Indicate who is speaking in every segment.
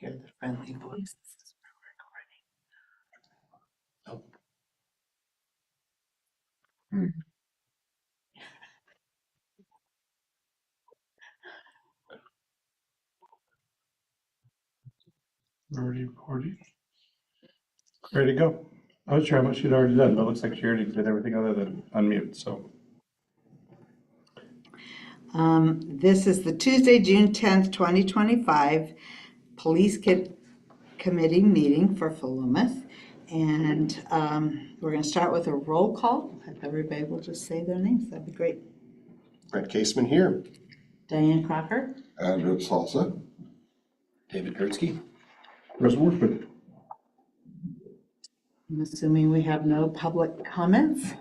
Speaker 1: hear the friendly voices.
Speaker 2: Already recording. Ready to go. I was sure how much she'd already done, but it looks like she already did everything other than unmute, so.
Speaker 1: This is the Tuesday, June 10th, 2025 Police Committee meeting for Philomath. And we're going to start with a roll call. If everybody will just say their names, that'd be great.
Speaker 3: Brett Caseman here.
Speaker 1: Diane Crocker.
Speaker 4: Andrew Salsa.
Speaker 3: David Gertzke.
Speaker 2: Russ Warford.
Speaker 1: I'm assuming we have no public comments.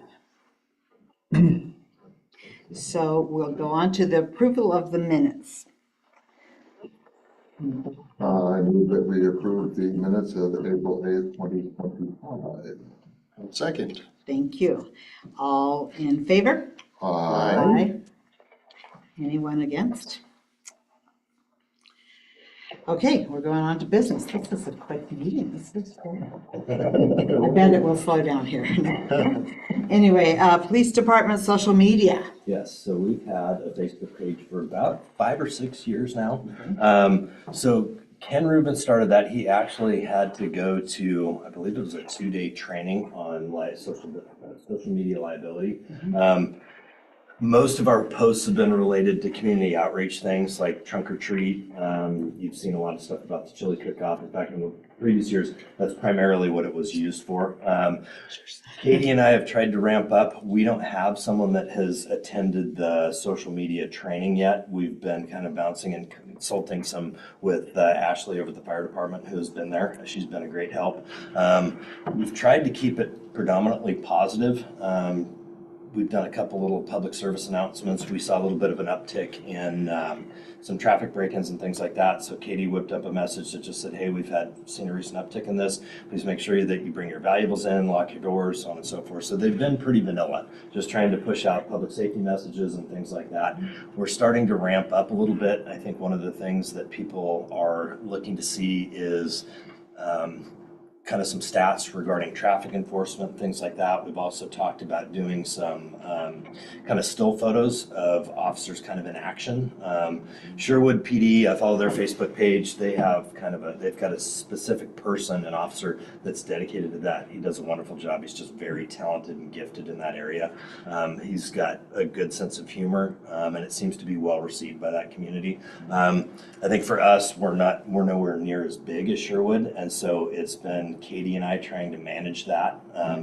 Speaker 1: So we'll go on to the approval of the minutes.
Speaker 4: I move that we approve the minutes of April 8th, 2025.
Speaker 3: Second.
Speaker 1: Thank you. All in favor?
Speaker 4: Aye.
Speaker 1: Anyone against? Okay, we're going on to business. This is a quick meeting. This is great. I bet it will slow down here. Anyway, police department social media.
Speaker 3: Yes, so we've had a Facebook page for about 5 or 6 years now. So Ken Rubin started that. He actually had to go to, I believe it was a 2-day training on social media liability. Most of our posts have been related to community outreach things like trunk or treat. You've seen a lot of stuff about the chili cook-off. In fact, in the previous years, that's primarily what it was used for. Katie and I have tried to ramp up. We don't have someone that has attended the social media training yet. We've been kind of bouncing and consulting some with Ashley over at the fire department, who's been there. She's been a great help. We've tried to keep it predominantly positive. We've done a couple little public service announcements. We saw a little bit of an uptick in some traffic break-ins and things like that. So Katie whipped up a message that just said, hey, we've seen a recent uptick in this. Please make sure that you bring your valuables in, lock your doors, so on and so forth. So they've been pretty vanilla, just trying to push out public safety messages and things like that. We're starting to ramp up a little bit. I think one of the things that people are looking to see is kind of some stats regarding traffic enforcement, things like that. We've also talked about doing some kind of still photos of officers kind of in action. Sherwood PD, I follow their Facebook page. They have they've got a specific person, an officer that's dedicated to that. He does a wonderful job. He's just very talented and gifted in that area. He's got a good sense of humor, and it seems to be well received by that community. I think for us, we're nowhere near as big as Sherwood, and so it's been Katie and I trying to manage that.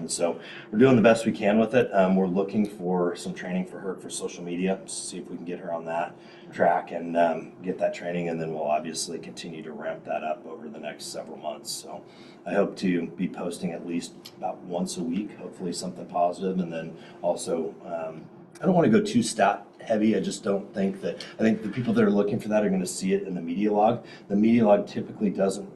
Speaker 3: So we're doing the best we can with it. We're looking for some training for her for social media, see if we can get her on that track and get that training, and then we'll obviously continue to ramp that up over the next several months. So I hope to be posting at least about once a week, hopefully something positive, and then also I don't want to go too stat heavy. I just don't think that, I think the people that are looking for that are going to see it in the media log. The media log typically doesn't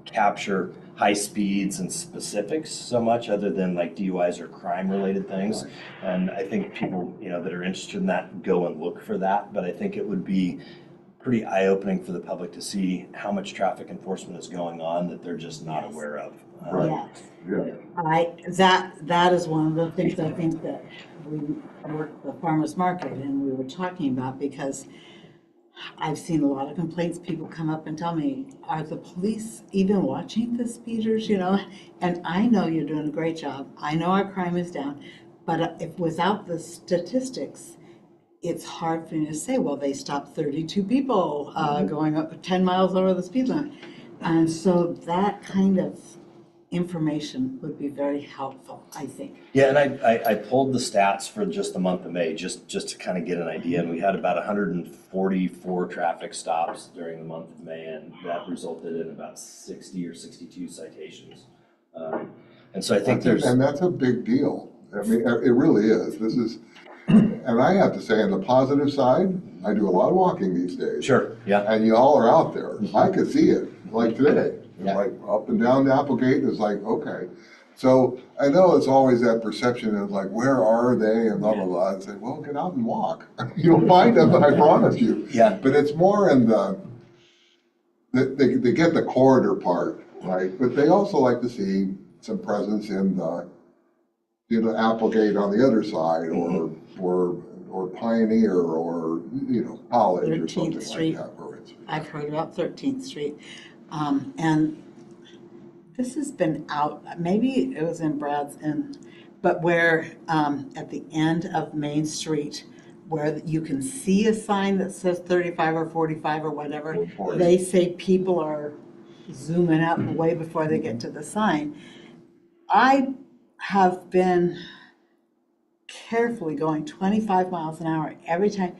Speaker 3: capture high speeds and specifics so much, other than like DUIs or crime related things. And I think people, that are interested in that go and look for that. But I think it would be pretty eye-opening for the public to see how much traffic enforcement is going on that they're just not aware of.
Speaker 1: Yes.
Speaker 4: Yeah.
Speaker 1: That is one of the things I think that we work the farmers market and we were talking about, because I've seen a lot of complaints. People come up and tell me, are the police even watching the speeders, And I know you're doing a great job. I know our crime is down, but if without the statistics, it's hard for me to say, well, they stopped 32 people going up 10 miles over the speed limit. And so that kind of information would be very helpful, I think.
Speaker 3: Yeah, and I pulled the stats for just the month of May, just to kind of get an idea, and we had about 144 traffic stops during the month of May, and that resulted in about 60 or 62 citations. And so I think
Speaker 4: And that's a big deal. I mean, it really is. This is, and I have to say, on the positive side, I do a lot of walking these days.
Speaker 3: Sure, yeah.
Speaker 4: And you all are out there. I could see it, like today.
Speaker 3: Yeah.
Speaker 4: Like up and down the Applegate, it's like, okay. So I know it's always that perception of like, where are they and blah, blah, blah. I say, well, get out and walk. You'll find them, I promise you.
Speaker 3: Yeah.
Speaker 4: But it's more in the they get the corridor part, right? But they also like to see some presence in the, Applegate on the other side, or Pioneer, or, College or
Speaker 1: 13th
Speaker 4: something
Speaker 1: Street.
Speaker 4: like that. Where it's,
Speaker 1: I've heard about 13th Street. And this has been out, maybe it was in Brad's, but where, at the end of Main Street, where you can see a sign that says 35 or 45 or whatever,
Speaker 4: 40.
Speaker 1: they say people are zooming up way before they get to the sign. I have been carefully going 25 miles an hour every time,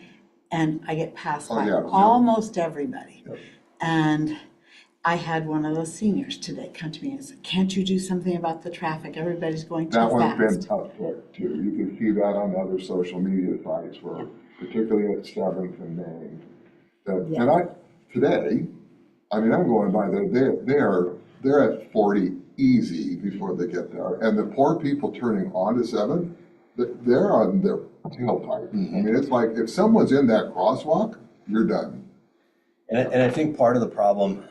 Speaker 1: and I get passed
Speaker 4: Oh,
Speaker 1: by
Speaker 4: yeah.
Speaker 1: almost everybody.
Speaker 4: Yep.
Speaker 1: And I had one of those seniors today come to me and said, can't you do something about the traffic? Everybody's going too
Speaker 4: That one's been
Speaker 1: fast.
Speaker 4: up there too. You can see that on other social media sites where, particularly at 7th and Main.
Speaker 1: Yeah.
Speaker 4: And today, I'm going by there, they're at 40 easy before they get there. And the poor people turning onto 7th, they're on their tailpipe. It's like, if someone's in that crosswalk, you're done.
Speaker 3: And I think part of the problem,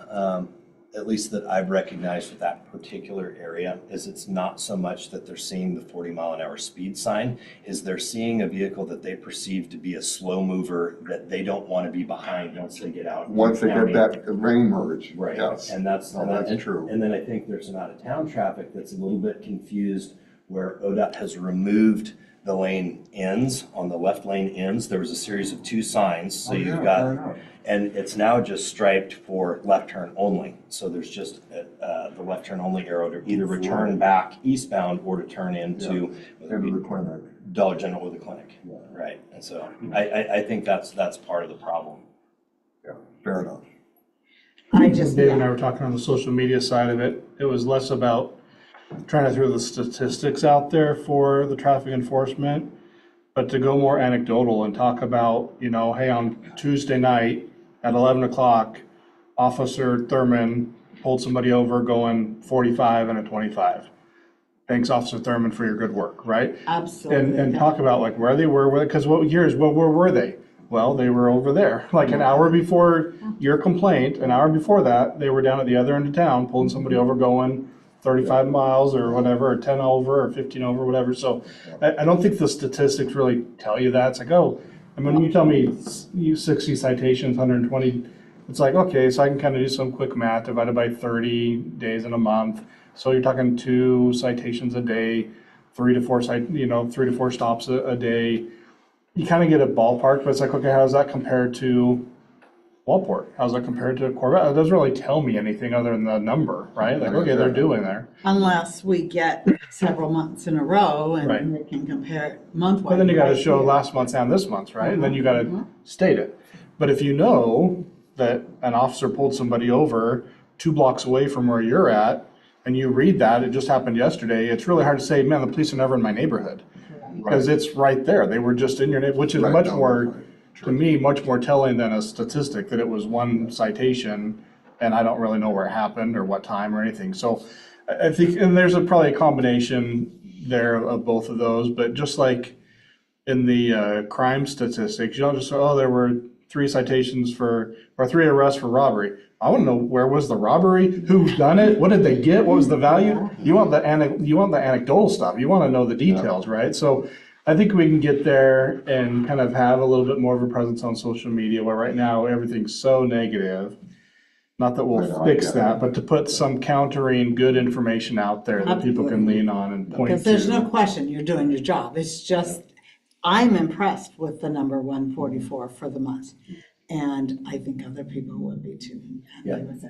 Speaker 3: at least that I've recognized with that particular area, is it's not so much that they're seeing the 40-mile-an-hour speed sign, is they're seeing a vehicle that they perceive to be a slow mover that they don't want to be behind once they get out.
Speaker 4: Once they get that lane merge.
Speaker 3: Right,
Speaker 4: Yes.
Speaker 3: and that's
Speaker 4: true.
Speaker 3: And then I think there's some out-of-town traffic that's a little bit confused where ODOT has removed the lane ends, on the left lane ends. There was a series of 2 signs, so you've got, and it's now just striped for left turn only. So there's just the left turn only arrow to either return back eastbound or to turn into whether it be
Speaker 4: the clinic.
Speaker 3: Dollar General or the clinic. Right, and so I think that's part of the problem.
Speaker 4: Yeah, fair enough.
Speaker 2: Dave and I were talking on the social media side of it. It was less about trying to throw the statistics out there for the traffic enforcement, but to go more anecdotal and talk about, hey, on Tuesday night at 11 o'clock, Officer Thurman pulled somebody over going 45 and a 25. Thanks, Officer Thurman, for your good work, right?
Speaker 1: Absolutely.
Speaker 2: And talk about like where they were, because where were they? Well, they were over there, like an hour before your complaint, an hour before that, they were down at the other end of town, pulling somebody over going 35 miles or whatever, or 10 over or 15 over, whatever. So I don't think the statistics really tell you that. It's like, when you tell me 60 citations, 120, it's like, okay, so I can kind of do some quick math divided by 30 days in a month. So you're talking 2 citations a day, 3 to 4 stops a day. You kind of get a ballpark, but it's like, okay, how does that compare to Wallport? How's that compared to Corvette? It doesn't really tell me anything other than the number, right? Like, okay, they're doing there.
Speaker 1: Unless we get several months in a row
Speaker 2: Right.
Speaker 1: and we can compare it month-wise.
Speaker 2: But then you gotta show last month's and this month's, right? And then you gotta state it. But if you know that an officer pulled somebody over 2 blocks away from where you're at, and you read that, it just happened yesterday, it's really hard to say, man, the police are never in my neighborhood. Because it's right there. They were just in your neighborhood, which is much more, to me, much more telling than a statistic that it was 1 citation and I don't really know where it happened or what time or anything. So I think, and there's probably a combination there of both of those, but just like in the crime statistics, you don't just say, there were 3 citations or 3 arrests for robbery. I want to know, where was the robbery? Who's done it? What did they get? What was the value? You want the anecdotal stuff. You want to know the details, right? So I think we can get there and kind of have a little bit more of a presence on social media, where right now everything's so negative. Not that we'll fix that, but to put some countering good information out there that people can lean on and point to.
Speaker 1: Because there's no question you're doing your job. It's just, I'm impressed with the number 144 for the month. And I think other people would be too. And they would say,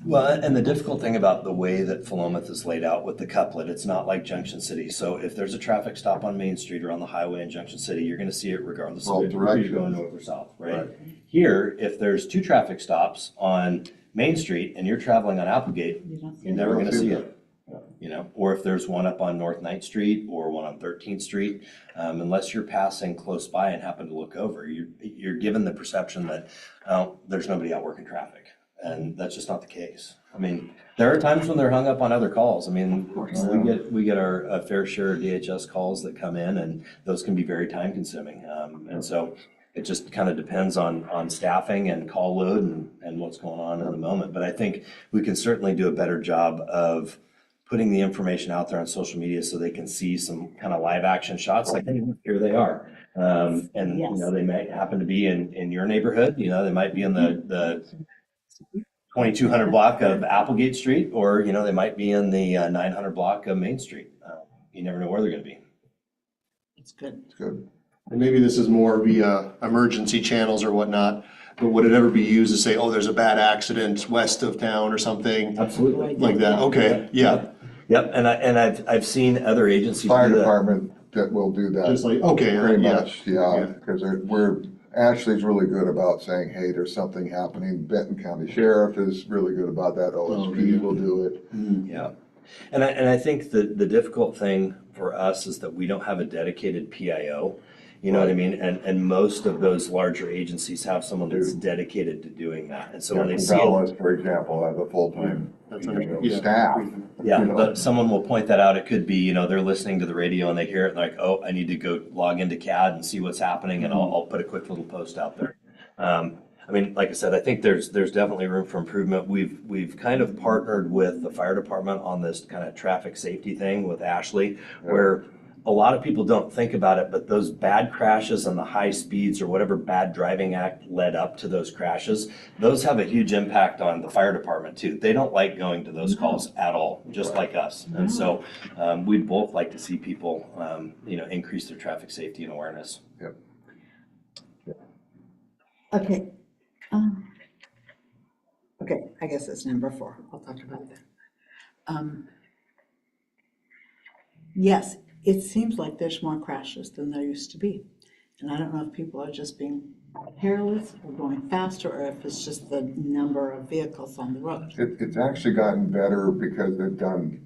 Speaker 3: Well, and the difficult thing about the way that Philomath is laid out with the couplet, it's not like Junction City. So if there's a traffic stop on Main Street or on the highway in Junction City, you're going to see it regardless of if you're going north or south, right? Here, if there's 2 traffic stops on Main Street and you're traveling on Applegate, you're never going to see it. Or if there's one up on North 9th Street or one on 13th Street, unless you're passing close by and happen to look over, you're given the perception that there's nobody out working traffic. And that's just not the case. There are times when they're hung up on other calls. We get our fair share of DHS calls that come in, and those can be very time consuming. And so It just kind of depends on staffing and call load and what's going on in the moment. But I think we can certainly do a better job of putting the information out there on social media so they can see some kind of live action shots, like, hey, here they are. And, you know, they might happen to be in your neighborhood, you know, they might be in the 2200 block of Applegate Street, or, you know, they might be in the 900 block of Main Street. You never know where they're gonna be.
Speaker 1: It's good.
Speaker 4: It's good.
Speaker 5: And maybe this is more via emergency channels or whatnot, but would it ever be used to say, oh, there's a bad accident west of town or something
Speaker 3: Absolutely.
Speaker 5: like that? Okay, yeah.
Speaker 3: Yep, and I've seen other agencies
Speaker 4: Fire
Speaker 3: do that.
Speaker 4: department that will do that.
Speaker 5: Just like, okay,
Speaker 4: Pretty
Speaker 5: yeah.
Speaker 4: much, yeah, because Ashley's really good about saying, hey, there's something happening. Benton County Sheriff is really good about that. OSP will do it.
Speaker 3: Yeah, and I think the difficult thing for us is that we don't have a dedicated PIO. You know what I mean? And most of those larger agencies have someone that's dedicated to doing that. And so when they see it,
Speaker 4: Dallas, for example, has a full-time staff.
Speaker 3: yeah,
Speaker 4: you know.
Speaker 3: but someone will point that out. It could be, you know, they're listening to the radio and they hear it and like, oh, I need to go log into CAD and see what's happening, and I'll put a quick little post out there. I mean, like I said, I think there's definitely room for improvement. We've kind of partnered with the fire department on this kind of traffic safety thing with Ashley, where a lot of people don't think about it, but those bad crashes and the high speeds or whatever bad driving act led up to those crashes, those have a huge impact on the fire department too. They don't like going to those calls at all, just like us. And so we'd both like to see people, you know, increase their traffic safety and awareness.
Speaker 4: Yep.
Speaker 1: Okay. Okay, I guess it's number 4. I'll talk about that. Yes, it seems like there's more crashes than there used to be. And I don't know if people are just being careless or going faster, or if it's just the number of vehicles on the road.
Speaker 4: It's actually gotten better because they've done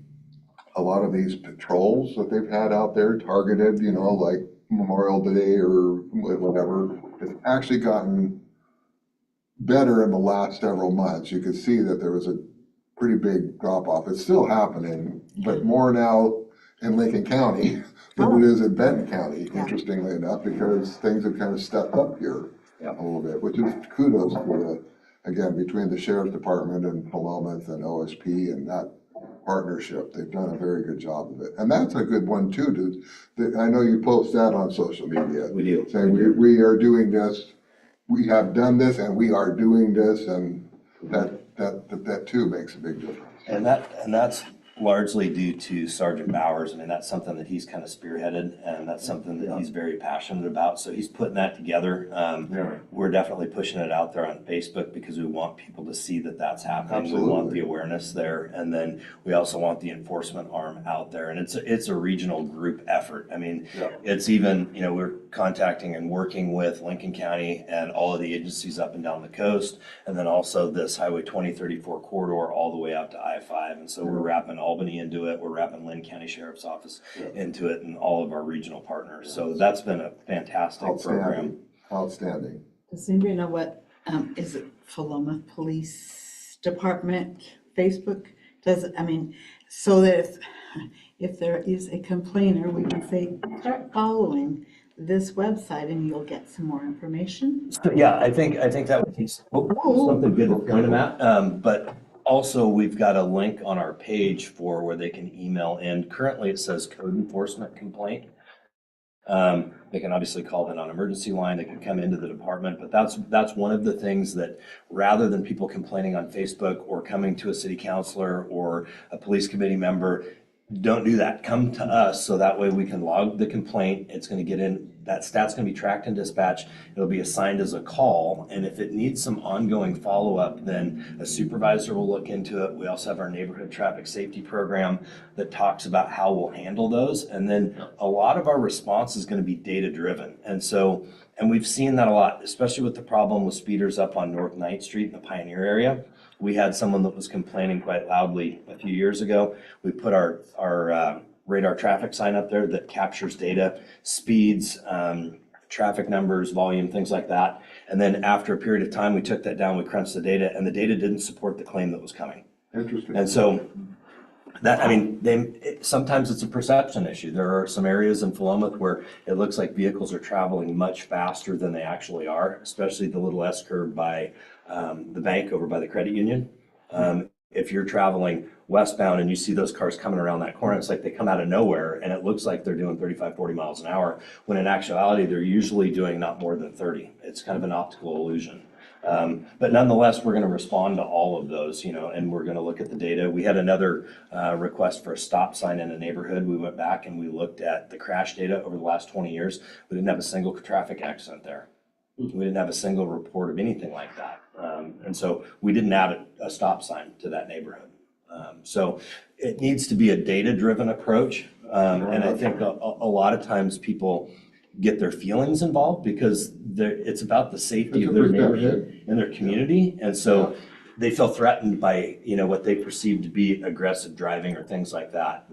Speaker 4: a lot of these patrols that they've had out there targeted, you know, like Memorial Day or whatever. It's actually gotten better in the last several months. You could see that there was a pretty big drop off. It's still happening, but more now in Lincoln County than it is in Benton County, interestingly enough, because things have kind of stepped up here a little bit, which is kudos to again, between the Sheriff's Department and Philomath and OSP and that partnership. They've done a very good job of it. And that's a good one too, I know you post that on social media.
Speaker 3: We do.
Speaker 4: Saying we are doing this, we have done this, and we are doing this, and that too makes a big difference.
Speaker 3: And that's largely due to Sergeant Bowers. I mean, that's something that he's kind of spearheaded, and that's something that he's very passionate about. So he's putting that together. We're definitely pushing it out there on Facebook because we want people to see that that's happening.
Speaker 4: Absolutely.
Speaker 3: We want the awareness there, and then we also want the enforcement arm out there. And it's a regional group effort. I mean, it's even, you know, we're contacting and working with Lincoln County and all of the agencies up and down the coast, and then also this Highway 2034 corridor all the way out to I-5. And so we're wrapping Albany into it, we're wrapping Lynn County Sheriff's Office into it, and all of our regional partners. So that's been a fantastic program.
Speaker 4: Outstanding.
Speaker 1: Does anybody know what, is it Philomath Police Department Facebook? Does it, I mean, so that if there is a complainer, we can say, start following this website and you'll get some more information?
Speaker 3: Yeah, I think that would be something good to point them at. But also, we've got a link on our page for where they can email in. Currently, it says code enforcement complaint. They can obviously call the non-emergency line. They can come into the department, but that's one of the things that, rather than people complaining on Facebook or coming to a city councilor or a police committee member, don't do that. Come to us, so that way we can log the complaint. It's going to get in, that stat's going to be tracked in dispatch. It'll be assigned as a call, and if it needs some ongoing follow-up, then a supervisor will look into it. We also have our neighborhood traffic safety program that talks about how we'll handle those, and then a lot of our response is going to be data-driven. And we've seen that a lot, especially with the problem with speeders up on North 9th Street in the Pioneer area. We had someone that was complaining quite loudly a few years ago. We put our radar traffic sign up there that captures data, speeds, traffic numbers, volume, things like that. And then after a period of time, we took that down, we crunched the data, and the data didn't support the claim that was coming.
Speaker 4: Interesting.
Speaker 3: And so That, I mean, sometimes it's a perception issue. There are some areas in Philomath where it looks like vehicles are traveling much faster than they actually are, especially the little S curve by the bank over by the credit union. If you're traveling westbound and you see those cars coming around that corner, it's like they come out of nowhere and it looks like they're doing 35, 40 miles an hour, when in actuality, they're usually doing not more than 30. It's kind of an optical illusion. But nonetheless, we're going to respond to all of those, and we're going to look at the data. We had another request for a stop sign in a neighborhood. We went back and we looked at the crash data over the last 20 years. We didn't have a single traffic accident there. We didn't have a single report of anything like that. And so we didn't add a stop sign to that neighborhood. So it needs to be a data-driven approach. And I think a lot of times people get their feelings involved because it's about the safety of their neighborhood and their community. And so they feel threatened by, what they perceive to be aggressive driving or things like that.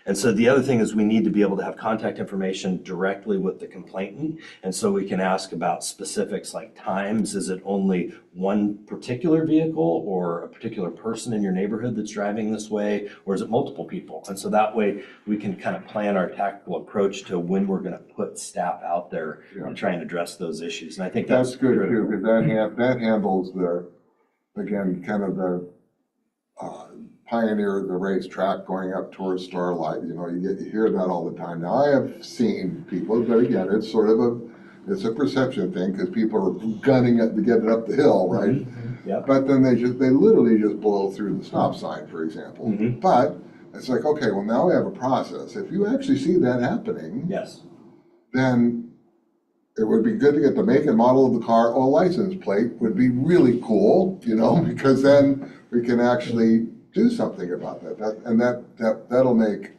Speaker 3: And so the other thing is we need to be able to have contact information directly with the complainant. And so we can ask about specifics like times. Is it only one particular vehicle or a particular person in your neighborhood that's driving this way? Or is it multiple people? And so that way we can kind of plan our tactical approach to when we're going to put staff out there and try and address those issues. And I think that's
Speaker 4: good
Speaker 3: critical.
Speaker 4: too, because that handles again, kind of the pioneer of the racetrack going up towards Starlight. You hear that all the time. Now, I have seen people, but again, it's sort of it's a perception thing because people are gunning it to get it up the hill, right?
Speaker 3: Mm-hmm. Yep.
Speaker 4: But then they literally just blow through the stop sign, for example.
Speaker 3: Mm-hmm.
Speaker 4: But it's like, okay, well, now we have a process. If you actually see that happening,
Speaker 3: Yes.
Speaker 4: then it would be good to get the make and model of the car or license plate would be really cool, because then we can actually do something about that. That'll make,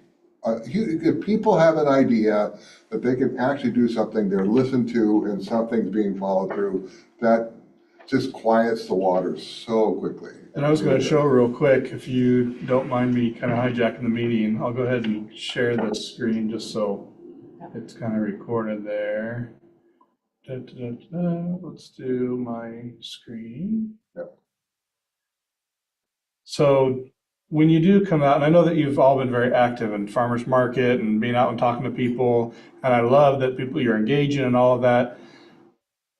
Speaker 4: if people have an idea that they can actually do something, they're listened to and something's being followed through, that just quiets the waters so quickly.
Speaker 2: And I was going to show real quick, if you don't mind me kind of hijacking the meeting, I'll go ahead and share this screen just so it's kind of recorded there. Let's do my screen.
Speaker 4: Yep.
Speaker 2: So when you do come out, and I know that you've all been very active in farmers market and being out and talking to people, and I love that you're engaging and all of that.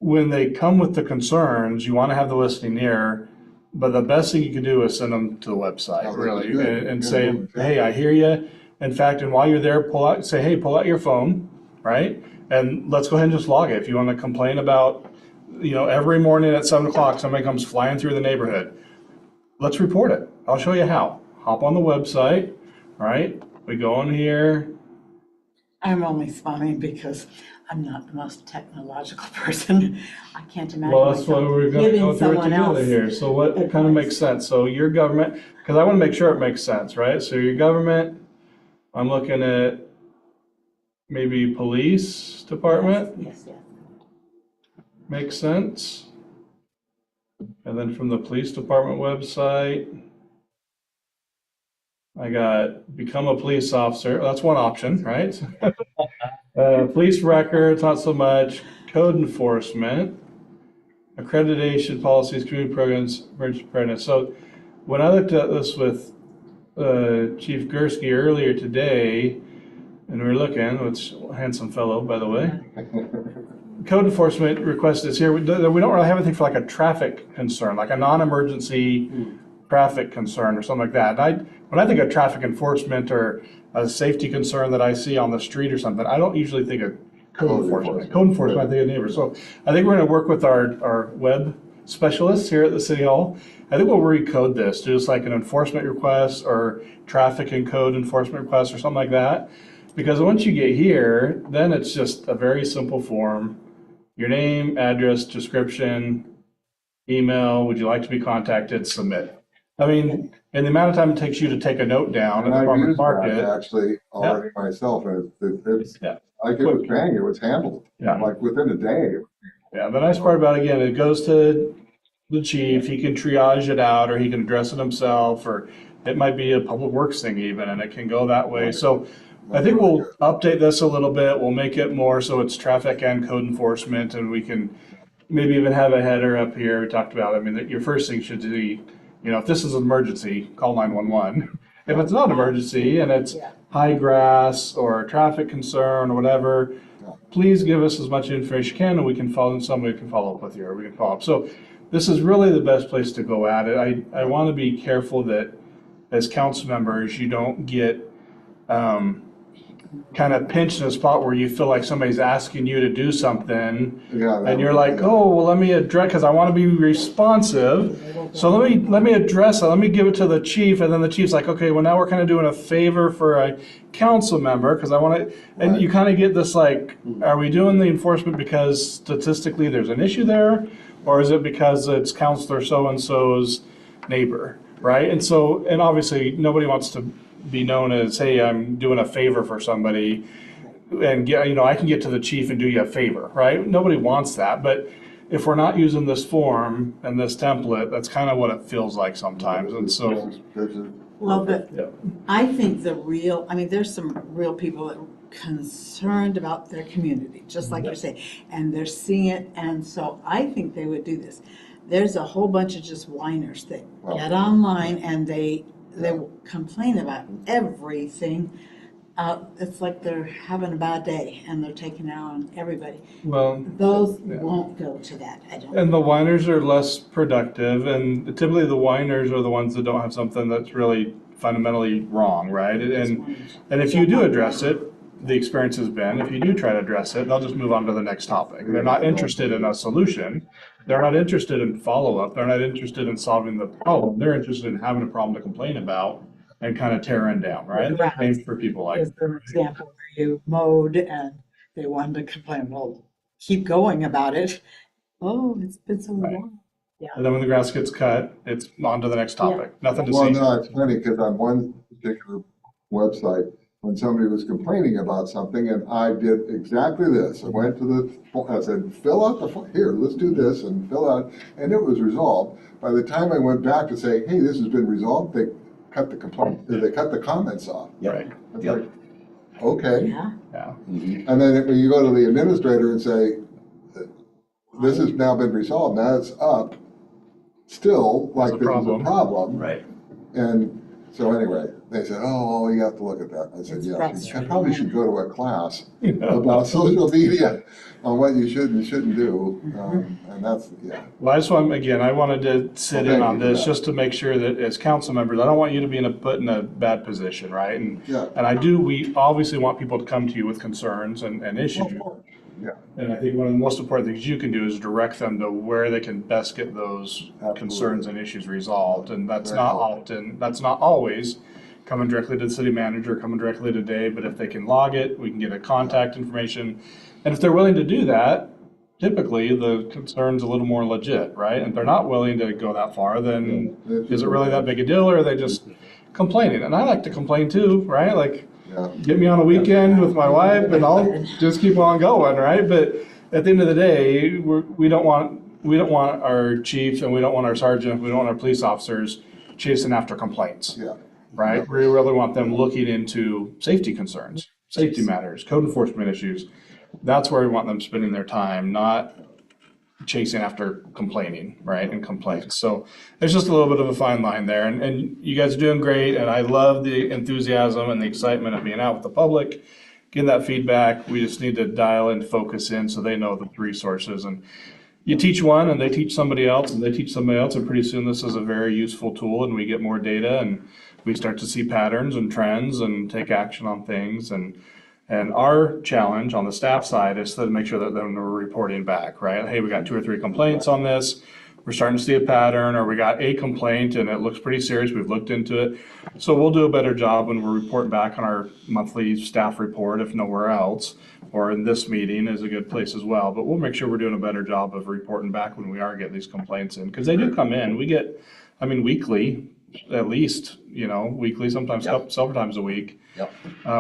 Speaker 2: When they come with the concerns, you want to have the listing near, but the best thing you can do is send them to the website, really, and say, hey, I hear you. In fact, and while you're there, pull out your phone, right? And let's go ahead and just log it. If you want to complain about, every morning at 7 o'clock, somebody comes flying through the neighborhood, let's report it. I'll show you how. Hop on the website, right? We go in here.
Speaker 1: I'm only smiling because I'm not the most technological person. I can't imagine
Speaker 2: Well, that's why
Speaker 1: myself
Speaker 2: we're going to
Speaker 1: giving
Speaker 2: go through it
Speaker 1: someone
Speaker 2: together
Speaker 1: else.
Speaker 2: here. So what kind of
Speaker 1: advice.
Speaker 2: makes sense? So your government, because I want to make sure it makes sense, right? So your government, I'm looking at maybe police department,
Speaker 1: Yes.
Speaker 2: makes sense. And then from the police department website, I got become a police officer. That's one option, right? Police records, not so much. Code enforcement, accreditation policies, community programs, emergency preparedness. So when I looked at this with Chief Gursky earlier today, and we were looking, which handsome fellow, by the way. Code enforcement request is here. We don't really have anything for like a traffic concern, like a non-emergency traffic concern or something like that. And when I think of traffic enforcement or a safety concern that I see on the street or something, I don't usually think of code enforcement. Code enforcement, I think of neighbors. So I think we're going to work with our web specialists here at the City Hall. I think we'll recode this to just like an enforcement request or traffic and code enforcement request or something like that. Because once you get here, then it's just a very simple form. Your name, address, description, email, would you like to be contacted, submit. I mean, and the amount of time it takes you to take a note down at the
Speaker 4: I've
Speaker 2: farmer's
Speaker 4: used
Speaker 2: market.
Speaker 4: that actually already myself, and it's
Speaker 2: Yeah.
Speaker 4: like it was bang, it was handled,
Speaker 2: Yeah.
Speaker 4: like within a day.
Speaker 2: Yeah, the nice part about it, again, it goes to the chief, he can triage it out, or he can address it himself, or it might be a public works thing even, and it can go that way. So I think we'll update this a little bit. We'll make it more so it's traffic and code enforcement, and we can maybe even have a header up here. We talked about, I mean, that your first thing should be, if this is an emergency, call 911. If it's not an emergency and it's
Speaker 1: Yeah.
Speaker 2: high grass or a traffic concern or whatever, please give us as much information as you can and we can follow, and somebody can follow up with you or we can follow up. So this is really the best place to go at it. I want to be careful that as council members, you don't get kind of pinched in a spot where you feel like somebody's asking you to do something
Speaker 4: Yeah, that
Speaker 2: and you're
Speaker 4: would-
Speaker 2: like,
Speaker 4: yeah.
Speaker 2: oh, well, let me address, because I want to be responsive. So let me address it. Let me give it to the chief. And then the chief's like, okay, well, now we're kind of doing a favor for a council member because I want to, and
Speaker 4: Right.
Speaker 2: you kind of get this like, are we doing the enforcement because statistically there's an issue there? Or is it because it's Counselor so-and-so's neighbor, right? And so, and obviously nobody wants to be known as, hey, I'm doing a favor for somebody and get, I can get to the chief and do you a favor, right? Nobody wants that, but if we're not using this form and this template, that's kind of what it feels like sometimes, and so.
Speaker 1: Well, but
Speaker 2: Yeah.
Speaker 1: I think there's some real people that are concerned about their community, just like you're saying, and they're seeing it, and so I think they would do this. There's a whole bunch of just whiners that get online and they complain about everything. It's like they're having a bad day and they're taking it out on everybody.
Speaker 2: Well,
Speaker 1: Those
Speaker 2: yeah.
Speaker 1: won't go to that, I don't.
Speaker 2: And the whiners are less productive, and typically the whiners are the ones that don't have something that's really fundamentally wrong, right? And if you do address it, the experience has been, if you do try to address it, they'll just move on to the next topic. They're not interested in a solution. They're not interested in follow-up. They're not interested in solving the problem. They're interested in having a problem to complain about and kind of tearing down, right?
Speaker 1: Right.
Speaker 2: Same for people like.
Speaker 1: Is there an example where you mowed and they wanted to complain, well, keep going about it. Oh, it's been so
Speaker 2: Right.
Speaker 1: long.
Speaker 2: And then when the grass gets cut, it's on to the next topic. Nothing to
Speaker 4: Well,
Speaker 2: see.
Speaker 4: no, it's funny because on one particular website, when somebody was complaining about something and I did exactly this, I went to I said, fill out here, let's do this and fill out, and it was resolved. By the time I went back to say, hey, this has been resolved, they cut the they cut the comments off.
Speaker 2: Right.
Speaker 4: It's
Speaker 3: Yep.
Speaker 4: like, okay.
Speaker 1: Yeah.
Speaker 2: Yeah.
Speaker 4: And then when you go to the administrator and say, this has now been resolved, now it's up, still, like
Speaker 2: a
Speaker 4: this is a
Speaker 2: problem.
Speaker 4: problem.
Speaker 3: Right.
Speaker 4: And so anyway, they said, oh, you have to look at that. I said,
Speaker 1: It's
Speaker 4: yeah, I
Speaker 1: frustrating.
Speaker 4: probably should go to a class
Speaker 2: You know?
Speaker 4: about social media on what you should and shouldn't do. And that's, yeah.
Speaker 2: Well, I just want, again, I wanted to sit
Speaker 4: Well,
Speaker 2: in
Speaker 4: thank
Speaker 2: on
Speaker 4: you for
Speaker 2: this
Speaker 4: that.
Speaker 2: just to make sure that as council members, I don't want you to be put in a bad position, right?
Speaker 4: Yeah.
Speaker 2: And we obviously want people to come to you with concerns and issues.
Speaker 4: Of course. Yeah.
Speaker 2: And I think one of the most important things you can do is direct them to where they can best get those
Speaker 4: Absolutely.
Speaker 2: concerns and issues resolved. And that's
Speaker 4: Very
Speaker 2: not
Speaker 4: helpful.
Speaker 2: that's not always coming directly to the city manager, coming directly to Dave, but if they can log it, we can get a contact information. And if they're willing to do that, typically the concern's a little more legit, right? And if they're not willing to go that far, then
Speaker 4: Yeah.
Speaker 2: is it really that big a deal or are they just complaining? And I like to complain too, right? Like,
Speaker 4: Yeah.
Speaker 2: get me on a weekend with my wife and I'll just keep on going, right? But at the end of the day, we don't want our chief and we don't want our sergeant, we don't want our police officers chasing after complaints,
Speaker 4: Yeah.
Speaker 2: right? We really want them looking into safety concerns, safety matters, code enforcement issues. That's where we want them spending their time, not chasing after complaining, right, and complaints. So there's just a little bit of a fine line there, and you guys are doing great, and I love the enthusiasm and the excitement of being out with the public, getting that feedback. We just need to dial and focus in so they know the resources, and you teach one and they teach somebody else and they teach somebody else, and pretty soon this is a very useful tool and we get more data and we start to see patterns and trends and take action on things. And our challenge on the staff side is to make sure that then we're reporting back, right? Hey, we got 2 or 3 complaints on this. We're starting to see a pattern, or we got a complaint and it looks pretty serious. We've looked into it. So we'll do a better job when we're reporting back on our monthly staff report, if nowhere else, or in this meeting is a good place as well. But we'll make sure we're doing a better job of reporting back when we are getting these complaints in, because they do come in. We get, weekly, at least, weekly, sometimes several times a week.
Speaker 3: Yep.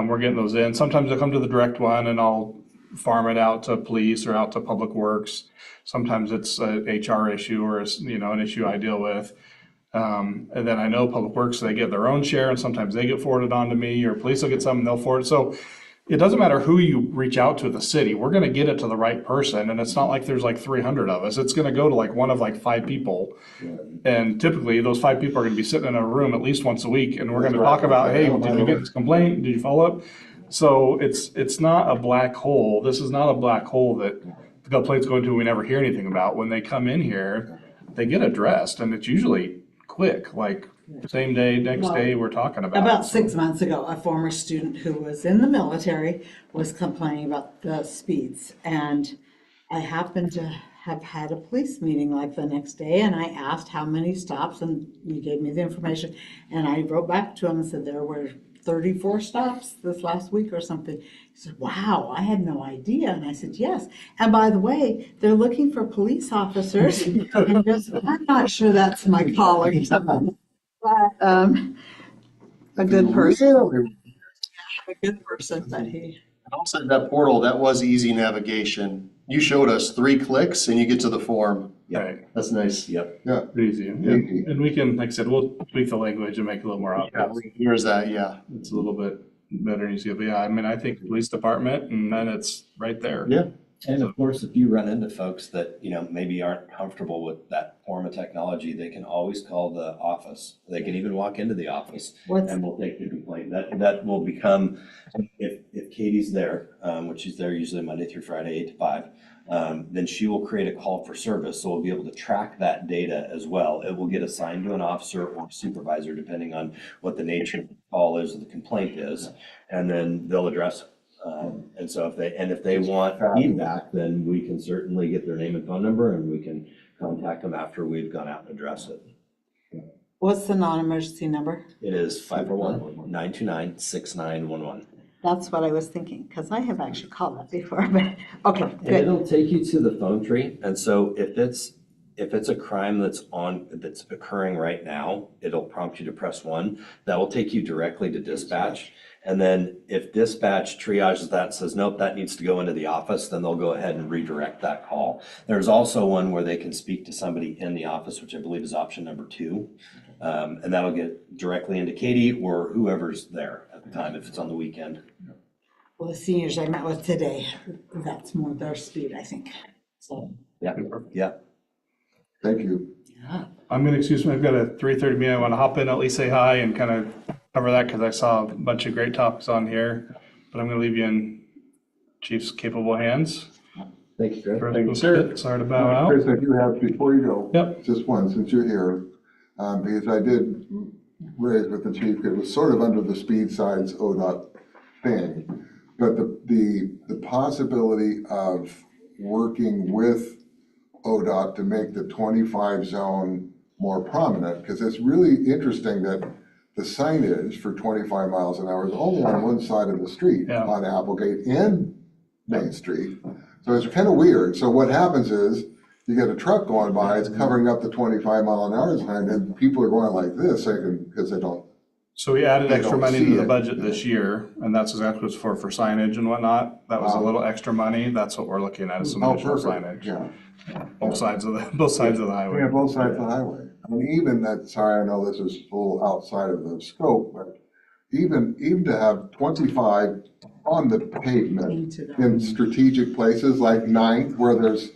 Speaker 2: We're getting those in. Sometimes they'll come to the direct one and I'll farm it out to police or out to public works. Sometimes it's a HR issue or an issue I deal with. And then I know public works, they get their own share and sometimes they get forwarded on to me, or police will get some and they'll forward. So it doesn't matter who you reach out to at the city, we're gonna get it to the right person, and it's not like there's like 300 of us, it's gonna go to like one of like 5 people. And typically, those 5 people are gonna be sitting in a room at least once a week, and we're gonna talk about, hey, did you get this complaint, did you follow up? So it's not a black hole, this is not a black hole that the complaints go into, we never hear anything about. When they come in here, they get addressed, and it's usually quick, like same day, next day, we're talking about it.
Speaker 1: About 6 months ago, a former student who was in the military was complaining about the speeds. And I happened to have had a police meeting like the next day, and I asked how many stops, and he gave me the information. And I wrote back to him and said there were 34 stops this last week or something. He said, wow, I had no idea. And I said, yes. And by the way, they're looking for police officers. And he goes, I'm not sure that's my calling. But a good person, but he,
Speaker 5: Also, that portal, that was easy navigation. You showed us 3 clicks and you get to the form.
Speaker 2: Right,
Speaker 5: That's nice.
Speaker 3: Yep.
Speaker 4: Yeah,
Speaker 2: pretty easy, yeah. And we can, like I said, we'll tweak the language and make it a little more obvious.
Speaker 5: Here's that, yeah.
Speaker 2: It's a little bit better and easier, but yeah, I mean, I think police department, and then it's right there.
Speaker 5: Yeah.
Speaker 3: And of course, if you run into folks that, maybe aren't comfortable with that form of technology, they can always call the office. They can even walk into the office
Speaker 1: what's,
Speaker 3: and we'll take the complaint. That will become, if Katie's there, which she's there usually Monday through Friday, 8 to 5, then she will create a call for service. So we'll be able to track that data as well. It will get assigned to an officer or supervisor, depending on what the nature of the call is or the complaint is, and then they'll address it. And so if they want feedback, then we can certainly get their name and phone number and we can contact them after we've gone out and addressed it.
Speaker 1: what's the non-emergency number?
Speaker 3: It is 541-929-6911.
Speaker 1: That's what I was thinking, because I have actually called that before, but, okay,
Speaker 3: And
Speaker 1: good.
Speaker 3: it'll take you to the phone tree. And so if it's a crime that's occurring right now, it'll prompt you to press 1. That will take you directly to dispatch. And then if dispatch triages that and says, nope, that needs to go into the office, then they'll go ahead and redirect that call. There's also one where they can speak to somebody in the office, which I believe is option number 2. And that'll get directly into Katie or whoever's there at the time, if it's on the weekend.
Speaker 1: Well, the seniors I met with today, that's more their speed, I think, so.
Speaker 3: Yeah, yeah.
Speaker 4: thank you.
Speaker 2: I'm gonna excuse me, I've got a 3:30 meeting, I wanna hop in, at least say hi and kind of cover that, because I saw a bunch of great topics on here, but I'm gonna leave you in Chief's capable hands.
Speaker 3: Thank you, Greg.
Speaker 2: Thank you, sir. Sorry to bow out.
Speaker 4: Chris, I do have, before you go.
Speaker 2: Yep.
Speaker 4: Just one, since you're here, because I did raise with the chief, it was sort of under the speed signs ODOT thing. But the possibility of working with ODOT to make the 25 zone more prominent, because it's really interesting that the signage for 25 miles an hour is only on one side of the street,
Speaker 2: Yeah.
Speaker 4: on Applegate and Main Street. So it's kind of weird. So what happens is, you get a truck going by, it's covering up the 25 mile an hour sign, and people are going like this, because they don't.
Speaker 2: So we added
Speaker 4: They
Speaker 2: extra
Speaker 4: don't
Speaker 2: money
Speaker 4: see
Speaker 2: to the
Speaker 4: it.
Speaker 2: budget this year, and that's exactly what it's for signage and whatnot. That was a
Speaker 4: Wow.
Speaker 2: little extra money, that's what we're looking at, is some
Speaker 4: Oh,
Speaker 2: additional
Speaker 4: perfect,
Speaker 2: signage.
Speaker 4: yeah.
Speaker 2: Both sides of the highway.
Speaker 4: Yeah, both sides of the highway. I mean, even that, sorry, I know this is a little outside of the scope, but even to have 25 on the pavement in strategic places like 9th, where there's,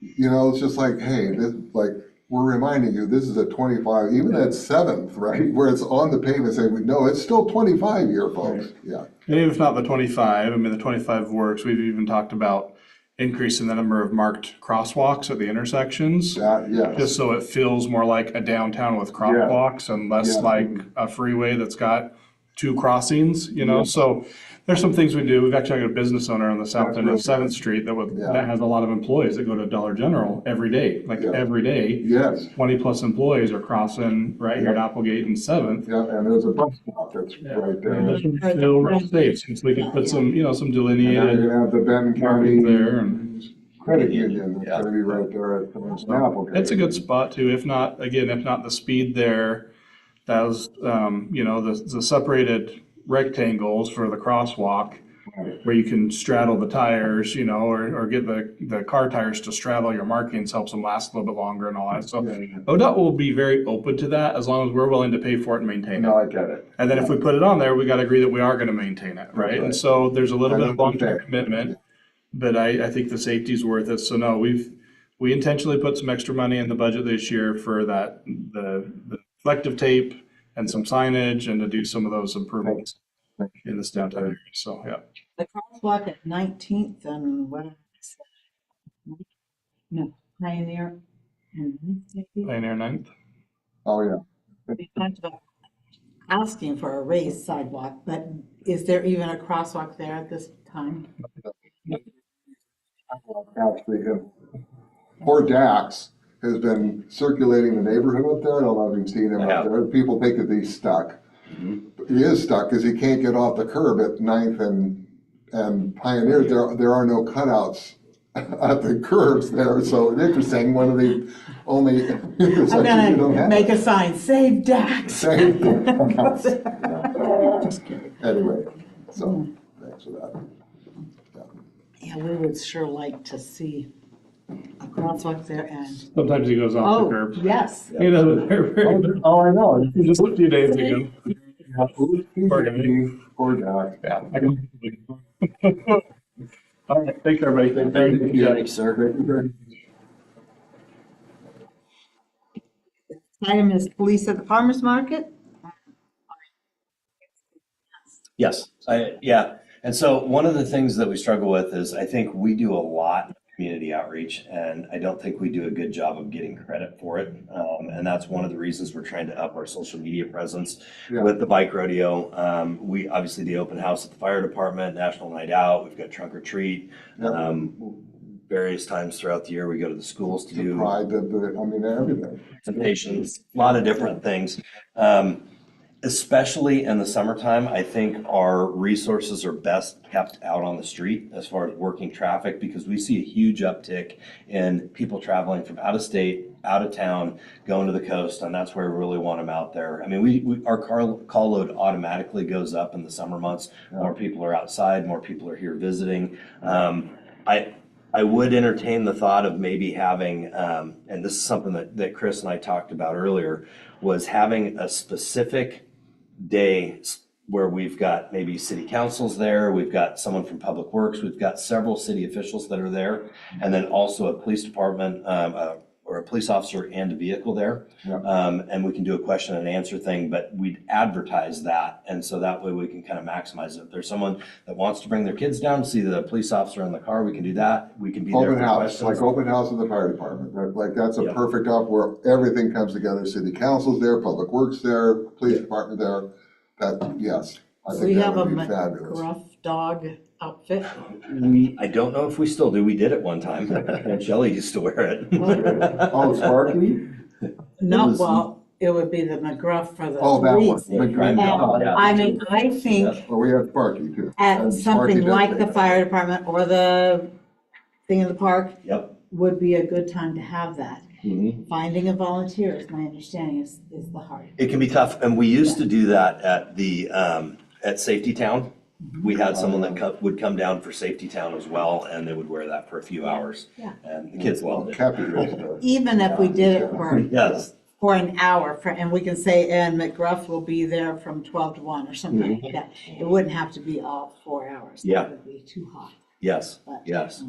Speaker 4: it's just like, hey, this, like, we're reminding you, this is a 25, even at 7th, right, where it's on the pavement, saying, no, it's still 25 here, folks, yeah.
Speaker 2: And even if not the 25, I mean, the 25 works. We've even talked about increasing the number of marked crosswalks at the intersections,
Speaker 4: That, yes.
Speaker 2: just so it feels more like a downtown with crosswalks and less
Speaker 4: Yeah.
Speaker 2: like a freeway that's got 2 crossings,
Speaker 4: Yeah.
Speaker 2: So there's some things we do. We've actually got a business owner on the south
Speaker 4: That's
Speaker 2: end of
Speaker 4: really
Speaker 2: 7th Street that
Speaker 4: Yeah.
Speaker 2: has a lot of employees that go to Dollar General every day,
Speaker 4: Yeah.
Speaker 2: every day.
Speaker 4: Yes,
Speaker 2: 20 plus employees are crossing right here at Applegate and 7th.
Speaker 4: yeah, and there's a bus stop that's right
Speaker 2: And
Speaker 4: there.
Speaker 2: this one's still real safe, since we can put some, some
Speaker 4: And now you're
Speaker 2: delineated
Speaker 4: gonna have the Benton County
Speaker 2: markings there, and
Speaker 4: Credit Union, that's gonna be right there at Applegate.
Speaker 2: it's a good spot too, if not the speed there, that was, the separated rectangles for the crosswalk where you can straddle the tires, you know, or get the car tires to straddle your markings, helps them last a little bit longer and all that. So ODOT will be very open to that as long as we're willing to pay for it and maintain
Speaker 4: No,
Speaker 2: it.
Speaker 4: I get it.
Speaker 2: And then if we put it on there, we got to agree that we are going to maintain it, right? And so there's a little bit of long-term commitment, but I think the safety's worth it. So no, we intentionally put some extra money in the budget this year for that, the reflective tape and some signage and to do some of those improvements in this downtown area. So, yeah.
Speaker 1: The crosswalk at 19th and whatever. No, Pioneer and maybe.
Speaker 2: Pioneer 9th.
Speaker 4: Oh, yeah.
Speaker 1: We talked about asking for a raised sidewalk, but is there even a crosswalk there at this time?
Speaker 4: Actually, poor Dax has been circulating the neighborhood up there. I don't know if you've seen him up there. People think that he's stuck. He is stuck because he can't get off the curb at 9th and Pioneer. There are no cutouts at the curbs there. So it's interesting. One of the only
Speaker 1: I'm
Speaker 4: intersections you don't
Speaker 1: gonna
Speaker 4: have.
Speaker 1: make a sign, save Dax.
Speaker 4: Same thing. Anyway, so thanks for that.
Speaker 1: Yeah, we would sure like to see a crosswalk there and,
Speaker 2: Sometimes he goes off the
Speaker 1: oh,
Speaker 2: curb.
Speaker 1: yes.
Speaker 2: You know,
Speaker 4: Oh, I know.
Speaker 2: just a few days ago.
Speaker 4: Poor Dax.
Speaker 2: Yeah. All right, thanks, everybody.
Speaker 3: Thank you, sir.
Speaker 1: Item is police at the farmer's market.
Speaker 3: Yes, yeah. And so one of the things that we struggle with is I think we do a lot of community outreach and I don't think we do a good job of getting credit for it. And that's one of the reasons we're trying to up our social media presence with the bike rodeo. We obviously the open house at the fire department, National Night Out, we've got trunk or treat. Various times throughout the year, we go to the schools to do
Speaker 4: Pride, everything.
Speaker 3: presentations, a lot of different things. Especially in the summertime, I think our resources are best kept out on the street as far as working traffic because we see a huge uptick in people traveling from out of state, out of town, going to the coast, and that's where we really want them out there. I mean, our call load automatically goes up in the summer months. More people are outside, more people are here visiting. I would entertain the thought of maybe having, and this is something that Chris and I talked about earlier, was having a specific day where we've got maybe city councils there, we've got someone from Public Works, we've got several city officials that are there, and then also a police department or a police officer and a vehicle there. And we can do a question and answer thing, but we'd advertise that. And so that way we can kind of maximize it. If there's someone that wants to bring their kids down to see the police officer in the car, we can do that. We can be there
Speaker 4: Open
Speaker 3: for
Speaker 4: house,
Speaker 3: questions.
Speaker 4: like open house of the fire department. That's a
Speaker 3: Yeah.
Speaker 4: perfect op where everything comes together. City council's there, public works there, police department there. Yes, I
Speaker 1: So
Speaker 4: think
Speaker 1: we
Speaker 4: that
Speaker 1: have a
Speaker 4: would be fabulous.
Speaker 1: McGruff dog outfit.
Speaker 3: I don't know if we still do. We did it one time. And Shelley used to wear it.
Speaker 4: Oh, Sparky?
Speaker 1: No,
Speaker 3: was-
Speaker 1: well, it would be the McGruff for the
Speaker 4: Oh, that one.
Speaker 1: police.
Speaker 4: The
Speaker 3: crime dog, yeah.
Speaker 1: I mean, I think
Speaker 4: Well, we have Sparky too.
Speaker 1: at
Speaker 4: And Sparky
Speaker 1: something
Speaker 4: does
Speaker 1: like
Speaker 4: take
Speaker 1: the
Speaker 4: it.
Speaker 1: fire department or the thing in the park
Speaker 3: Yep.
Speaker 1: would be a good time to have that.
Speaker 3: Mhm.
Speaker 1: Finding a volunteer, is my understanding, is the hard.
Speaker 3: It can be tough, and we used to do that at the, at Safety Town. We had someone that would come down for Safety Town as well, and they would wear that for a few hours.
Speaker 1: Yeah.
Speaker 3: And the kids loved it.
Speaker 4: Cappy goes there.
Speaker 1: Even if we did it
Speaker 3: Yes,
Speaker 1: for an hour, and we can say, and McGruff will be there from 12 to 1 or something like that. It wouldn't have to be all 4 hours.
Speaker 3: Yeah.
Speaker 1: That would be too hot.
Speaker 3: yes,
Speaker 1: But,
Speaker 3: yes.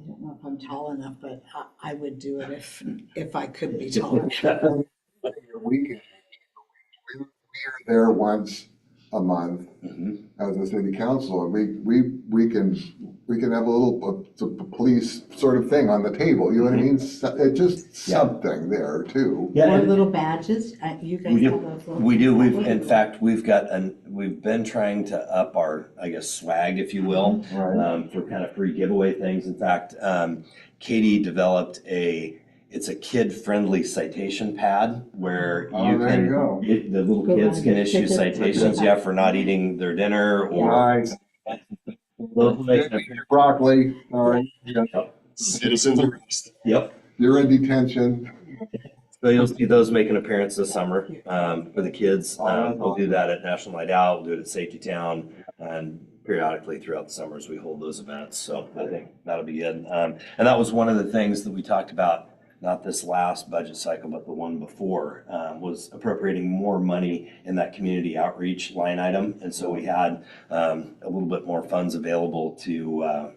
Speaker 1: I don't know if I'm tall enough, but I would do it if I could be tall enough.
Speaker 4: We are there once a month
Speaker 3: Mhm.
Speaker 4: as a city council, and we can have a little police sort of thing on the table, you know what I mean? It's just something there too.
Speaker 3: Yeah,
Speaker 1: Or
Speaker 3: and
Speaker 1: little badges, you guys
Speaker 3: we
Speaker 1: have
Speaker 3: do,
Speaker 1: those little.
Speaker 3: we do. In fact, we've been trying to up our, I guess, swag, if you will,
Speaker 4: Right.
Speaker 3: for kind of free giveaway things. In fact, Katie developed it's a kid-friendly citation pad where
Speaker 4: Oh,
Speaker 3: you
Speaker 4: there
Speaker 3: can,
Speaker 4: you go.
Speaker 3: the little
Speaker 1: Go
Speaker 3: kids
Speaker 1: on,
Speaker 3: can
Speaker 1: get
Speaker 3: issue
Speaker 1: tickets.
Speaker 3: citations, yeah, for not eating their dinner or.
Speaker 4: Nice.
Speaker 3: Little things that-
Speaker 4: Broccoli, all right,
Speaker 5: Citizens arrested.
Speaker 3: Yep.
Speaker 4: you're in detention.
Speaker 3: So you'll see those make an appearance this summer for the kids. We'll do that at National Night Out, we'll do it at Safety Town, and periodically throughout the summers, we hold those events, so I think that'll be good. And that was one of the things that we talked about, not this last budget cycle, but the one before, was appropriating more money in that community outreach line item. And so we had a little bit more funds available to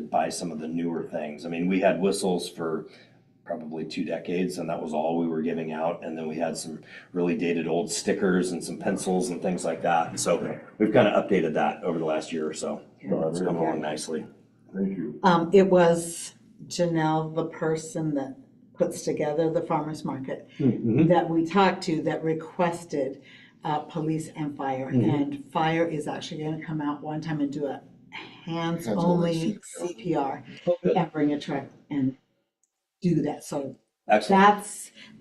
Speaker 3: buy some of the newer things. I mean, we had whistles for probably 2 decades, and that was all we were giving out. And then we had some really dated old stickers and some pencils and things like that. And so we've kind of updated that over the last year or so. So it's come along nicely.
Speaker 4: Thank you.
Speaker 1: It was Janelle, the person that puts together the farmer's market, that we talked to, that requested police and fire. And fire is actually going to come out one time and do a hands-only CPR and bring a truck and do that. So
Speaker 3: Excellent.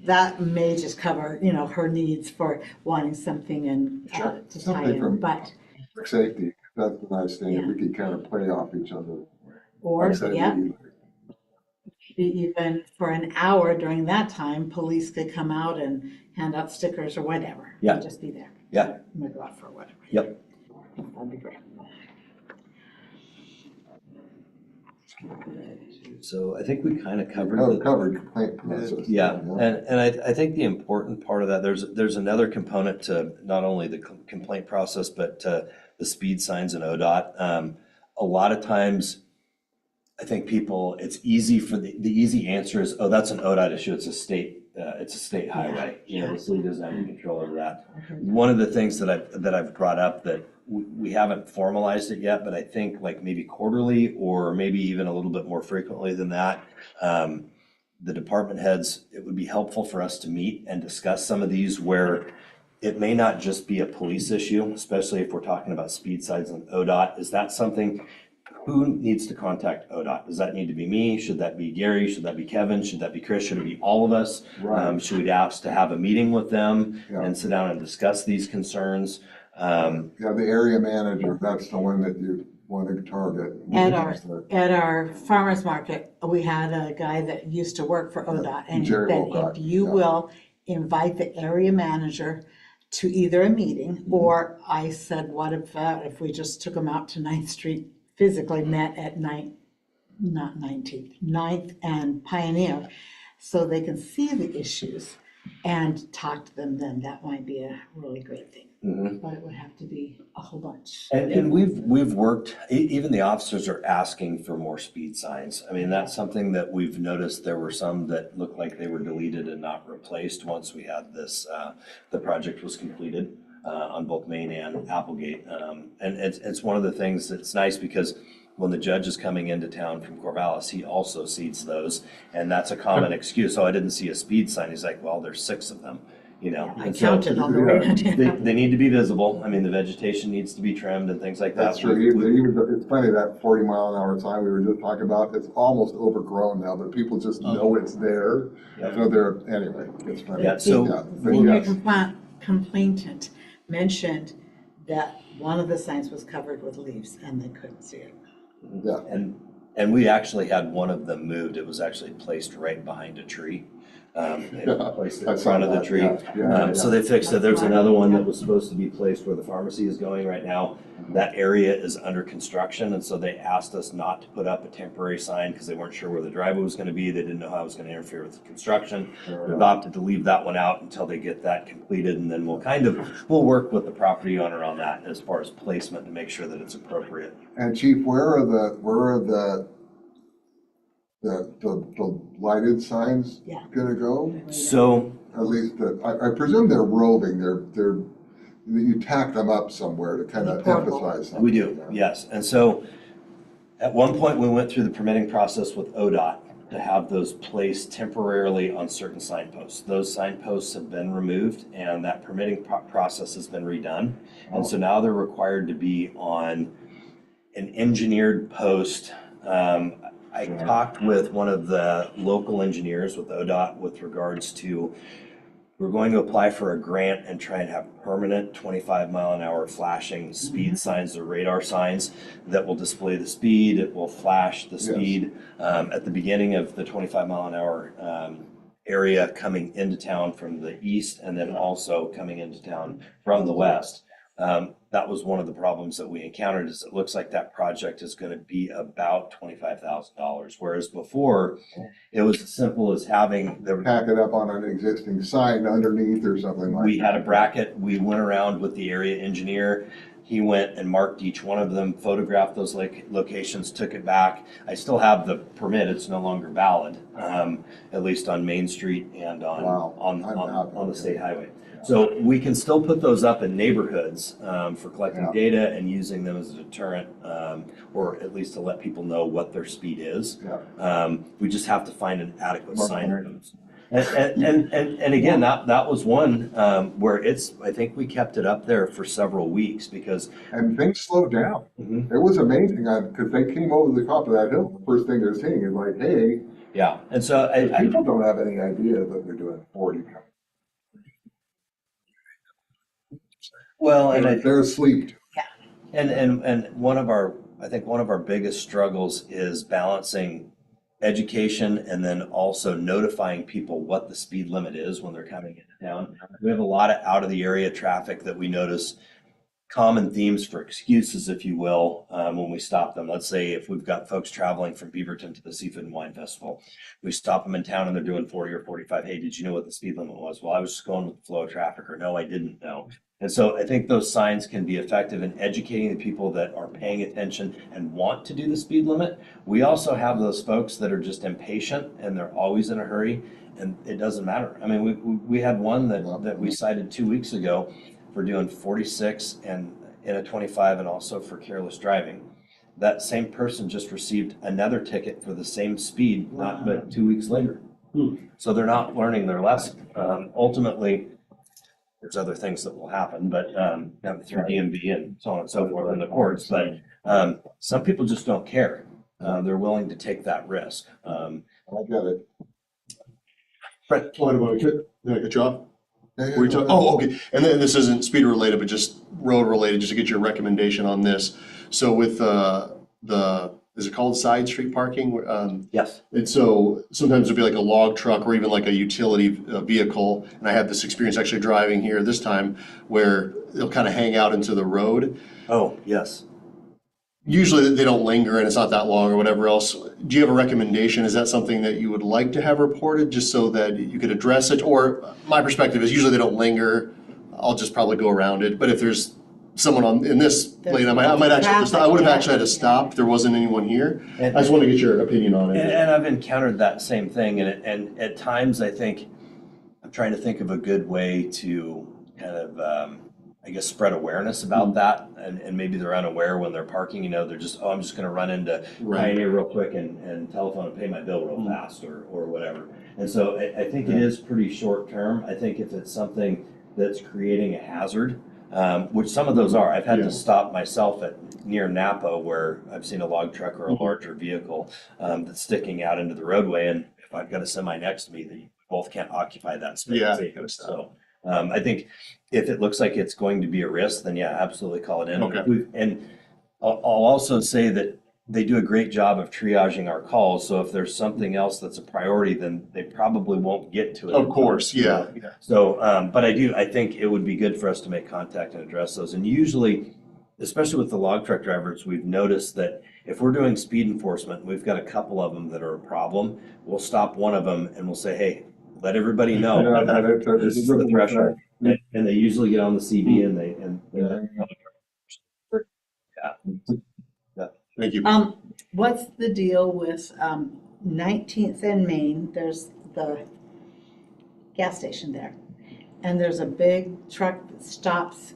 Speaker 1: that may just cover, her needs for wanting something and to tie
Speaker 4: Something
Speaker 1: in,
Speaker 4: from
Speaker 1: but,
Speaker 4: safety, that's the nice thing,
Speaker 1: Yeah.
Speaker 4: we can kind of play off each other.
Speaker 1: or,
Speaker 4: Like I said,
Speaker 1: yeah,
Speaker 4: we-
Speaker 1: even for an hour during that time, police could come out and hand out stickers or whatever.
Speaker 3: Yeah.
Speaker 1: And just be there.
Speaker 3: Yeah.
Speaker 1: Make off or whatever.
Speaker 3: Yep.
Speaker 1: That'd be great.
Speaker 3: So I think we kind of covered
Speaker 4: Oh,
Speaker 3: the
Speaker 4: covered complaint process.
Speaker 3: Yeah, and I think the important part of that, there's another component to not only the complaint process, but the speed signs and ODOT. A lot of times, I think people, it's easy for the easy answer is, oh, that's an ODOT issue, it's a state highway. The city doesn't have any control over that. One of the things that I've brought up that we haven't formalized it yet, but I think like maybe quarterly or maybe even a little bit more frequently than that, the department heads, it would be helpful for us to meet and discuss some of these where it may not just be a police issue, especially if we're talking about speed signs and ODOT. Is that something, who needs to contact ODOT? Does that need to be me? Should that be Gary? Should that be Kevin? Should that be Chris? Should it be all of us?
Speaker 4: Right.
Speaker 3: Should we ask to have a meeting with them
Speaker 4: Yeah.
Speaker 3: and sit down and discuss these concerns?
Speaker 4: Yeah, the area manager, that's the one that you want to target.
Speaker 1: At our farmer's market, we had a guy that used to work for ODOT, and he
Speaker 4: Jerry
Speaker 1: said,
Speaker 4: Wilcox,
Speaker 1: if you
Speaker 4: yeah.
Speaker 1: will invite the area manager to either a meeting, or I said, what if we just took them out to 9th Street, physically met at 9th and Pioneer, so they can see the issues and talk to them, then that might be a really great thing. But it would have to be a whole bunch.
Speaker 3: And we've worked, even the officers are asking for more speed signs. I mean, that's something that we've noticed. There were some that looked like they were deleted and not replaced once we had this, the project was completed on both Main and Applegate. And it's one of the things that's nice because when the judge is coming into town from Corvallis, he also sees those. And that's a common excuse. Oh, I didn't see a speed sign. He's like, well, there's 6 of them.
Speaker 1: I
Speaker 3: And so
Speaker 1: counted on the way.
Speaker 3: they need to be visible. I mean, the vegetation needs to be trimmed and things like that.
Speaker 4: That's true, it's funny, that 40-mile-an-hour sign we were just talking about, it's almost overgrown now, but people just know it's there.
Speaker 3: Yep.
Speaker 4: So they're, anyway, it's funny.
Speaker 3: Yeah, so-
Speaker 4: But
Speaker 1: Senior
Speaker 4: yes.
Speaker 1: complainant mentioned that one of the signs was covered with leaves and they couldn't see it.
Speaker 4: Yeah,
Speaker 3: And we actually had one of them moved. It was actually placed right behind a tree. They placed it
Speaker 4: I
Speaker 3: in
Speaker 4: saw
Speaker 3: front of the
Speaker 4: that,
Speaker 3: tree.
Speaker 4: yeah.
Speaker 3: So they fixed it. There's another one that was supposed to be placed where the pharmacy is going right now. That area is under construction, and so they asked us not to put up a temporary sign because they weren't sure where the driveway was gonna be. They didn't know how it was gonna interfere with the construction. We opted to leave that one out until they get that completed, and then we'll work with the property owner on that as far as placement to make sure that it's appropriate.
Speaker 4: and Chief, where are the lighted signs
Speaker 1: Yeah.
Speaker 4: gonna go?
Speaker 3: So
Speaker 4: At least, I presume they're roving, you tack them up somewhere to kind of
Speaker 1: Portable.
Speaker 4: emphasize something.
Speaker 3: we do, yes. And so at one point, we went through the permitting process with ODOT to have those placed temporarily on certain signposts. Those signposts have been removed and that permitting process has been redone. And so now they're required to be on an engineered post. I talked with one of the local engineers with ODOT with regards to, we're going to apply for a grant and try and have permanent 25-mile-an-hour flashing speed signs or radar signs that will display the speed. It will flash the speed at the beginning of the 25-mile-an-hour area coming into town from the east and then also coming into town from the west. That was one of the problems that we encountered is it looks like that project is going to be about $25,000. Whereas before, it was as simple as having the
Speaker 4: Pack it up on an existing sign underneath or something like that.
Speaker 3: we had a bracket. We went around with the area engineer. He went and marked each one of them, photographed those locations, took it back. I still have the permit. It's no longer valid, at least on Main Street and
Speaker 4: Wow.
Speaker 3: on the state highway. So we can still put those up in neighborhoods for collecting
Speaker 4: Yeah.
Speaker 3: data and using them as a deterrent, or at least to let people know what their speed is.
Speaker 4: Yeah.
Speaker 3: We just have to find an adequate
Speaker 4: Mark
Speaker 3: sign.
Speaker 4: Henry.
Speaker 3: And again, that was one where I think we kept it up there for several weeks because
Speaker 4: And things slowed down.
Speaker 3: Mhm.
Speaker 4: It was amazing, because they came over the top of that hill. The first thing they're seeing is like, hey,
Speaker 3: yeah, and so
Speaker 4: people don't have any idea that they're doing 40.
Speaker 3: well, and
Speaker 4: They're asleep.
Speaker 3: and I think one of our biggest struggles is balancing education and then also notifying people what the speed limit is when they're coming into town. We have a lot of out of the area traffic that we notice common themes for excuses, if you will, when we stop them. Let's say if we've got folks traveling from Beaverton to the Seafood and Wine Festival, we stop them in town and they're doing 40 or 45. Hey, did you know what the speed limit was? Well, I was just going with the flow of traffic, or no, I didn't know. And so I think those signs can be effective in educating the people that are paying attention and want to do the speed limit. We also have those folks that are just impatient and they're always in a hurry, and it doesn't matter. I mean, we had one that we cited 2 weeks ago for doing 46 and in a 25 and also for careless driving. That same person just received another ticket for the same speed, not but 2 weeks later. So they're not learning their lesson. Ultimately, there's other things that will happen, but through DMV and so on and so forth in the courts. But some people just don't care. They're willing to take that risk.
Speaker 4: I get it.
Speaker 5: Brett, what about you? Did I cut you off?
Speaker 4: Yeah,
Speaker 5: Were you talking? Oh, okay. And then this isn't speed related, but just road related, just to get your recommendation on this. So with is it called side street parking?
Speaker 3: Yes.
Speaker 5: And so sometimes there'll be like a log truck or even like a utility vehicle. And I had this experience actually driving here this time where they'll kind of hang out into the road.
Speaker 3: Oh, yes.
Speaker 5: Usually they don't linger and it's not that long or whatever else. Do you have a recommendation? Is that something that you would like to have reported just so that you could address it? Or my perspective is usually they don't linger. I'll just probably go around it. But if there's someone in this lane, I might actually have to stop. I would have actually had to stop if there wasn't anyone here. I just want to get your opinion on it.
Speaker 3: And I've encountered that same thing. And at times I think I'm trying to think of a good way to kind of, I guess, spread awareness about that, and maybe they're unaware when they're parking, they're just, I'm just gonna run into Pioneer real quick and telephone and pay my bill real fast or whatever. And so I think it is pretty short term. I think if it's something that's creating a hazard, which some of those are, I've had to stop myself near Napa where I've seen a log truck or a larger vehicle that's sticking out into the roadway, and if I've got a semi next to me, they both can't occupy that space.
Speaker 5: Yeah.
Speaker 3: So I think if it looks like it's going to be a risk, then yeah, absolutely call it in.
Speaker 5: Okay.
Speaker 3: And I'll also say that they do a great job of triaging our calls. So if there's something else that's a priority, then they probably won't get to it.
Speaker 5: Of course, yeah.
Speaker 3: So, but I think it would be good for us to make contact and address those. And usually, especially with the log truck drivers, we've noticed that if we're doing speed enforcement, we've got a couple of them that are a problem. We'll stop one of them and we'll say, hey, let everybody know this is the threshold. And they usually get on the CB and they yeah.
Speaker 5: Thank you.
Speaker 1: What's the deal with 19th and Main? There's the gas station there. And there's a big truck that stops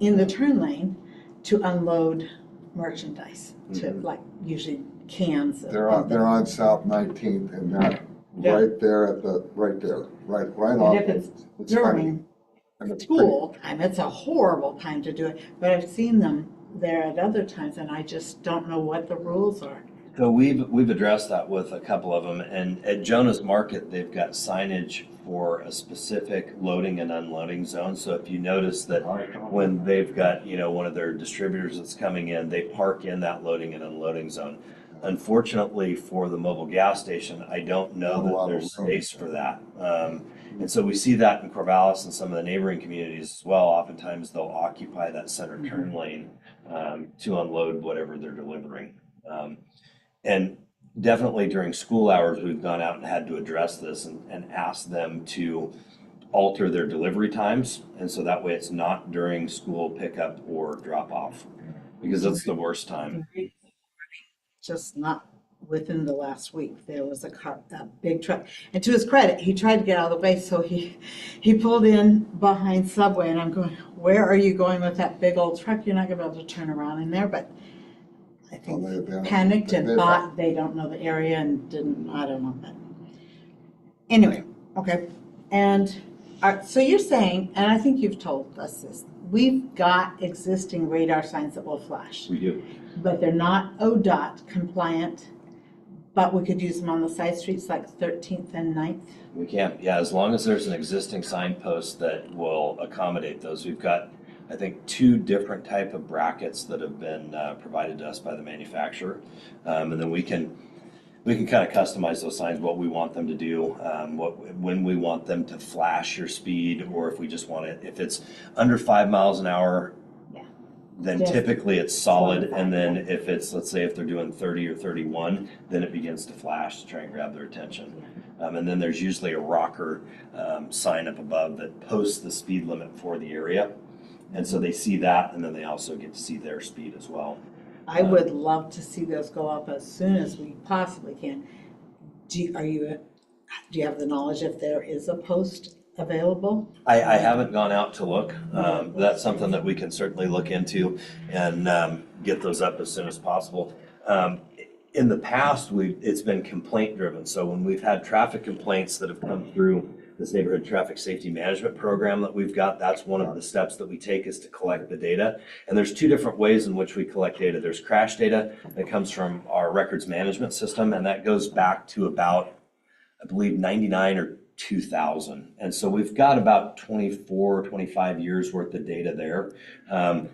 Speaker 1: in the turn lane to unload merchandise, to like usually cans.
Speaker 4: They're on South 19th and that right there right
Speaker 1: And
Speaker 4: off.
Speaker 1: if it's
Speaker 4: It's funny.
Speaker 1: during
Speaker 4: And it's
Speaker 1: school time, it's a horrible time to do it. But I've seen them there at other times and I just don't know what the rules are.
Speaker 3: So we've addressed that with a couple of them, and at Jonah's Market, they've got signage for a specific loading and unloading zone. So if you notice that when they've got, one of their distributors that's coming in, they park in that loading and unloading zone. Unfortunately for the mobile gas station, I don't know
Speaker 4: Not a lot
Speaker 3: that
Speaker 4: of
Speaker 3: there's
Speaker 4: room.
Speaker 3: space for that. And so we see that in Corvallis and some of the neighboring communities as well. Oftentimes they'll occupy that center turn lane to unload whatever they're delivering. And definitely during school hours, we've gone out and had to address this and ask them to alter their delivery times. And so that way it's not during school pickup or drop off, because that's the worst time.
Speaker 1: Just not within the last week, there was a big truck. And to his credit, he tried to get out of the way, so he pulled in behind Subway, and I'm going, where are you going with that big old truck? You're not gonna be able to turn around in there, but I think
Speaker 4: Well, they-
Speaker 1: panicked and
Speaker 4: they-
Speaker 1: thought they don't know the area and didn't, I don't know, but anyway, okay. And, so you're saying, and I think you've told us this, we've got existing radar signs that will flash,
Speaker 3: We do.
Speaker 1: but they're not ODOT compliant, but we could use them on the side streets like 13th and 9th.
Speaker 3: We can, yeah, as long as there's an existing signpost that will accommodate those. We've got, I think, 2 different type of brackets that have been provided to us by the manufacturer. And then we can kind of customize those signs, what we want them to do, when we want them to flash your speed, or if we just want it, if it's under 5 miles an hour,
Speaker 1: Yeah.
Speaker 3: then
Speaker 1: Just
Speaker 3: typically it's solid.
Speaker 1: solid.
Speaker 3: And then if it's, let's say if they're doing 30 or 31, then it begins to flash to try and grab their attention. And then there's usually a rocker sign up above that posts the speed limit for the area. And so they see that, and then they also get to see their speed as well.
Speaker 1: I would love to see those go up as soon as we possibly can. Do you have the knowledge if there is a post available?
Speaker 3: I haven't gone out to look. That's something that we can certainly look into and get those up as soon as possible. In the past, it's been complaint driven. So when we've had traffic complaints that have come through this neighborhood traffic safety management program that we've got, that's one of the steps that we take, is to collect the data. And there's 2 different ways in which we collect data. There's crash data that comes from our records management system, and that goes back to about, I believe, 99 or 2000. And so we've got about 24, 25 years worth of data there.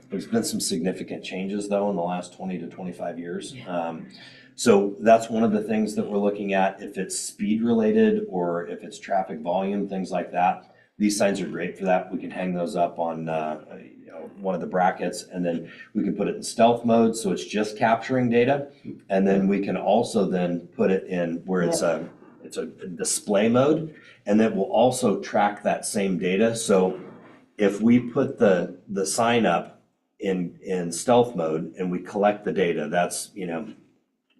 Speaker 3: There's been some significant changes though in the last 20 to 25 years. So that's one of the things that we're looking at, if it's speed related or if it's traffic volume, things like that. These signs are great for that. We can hang those up on one of the brackets, and then we can put it in stealth mode, so it's just capturing data. And then we can also then put it in where it's a display mode, and then we'll also track that same data. So if we put the sign up in stealth mode and we collect the data, that's,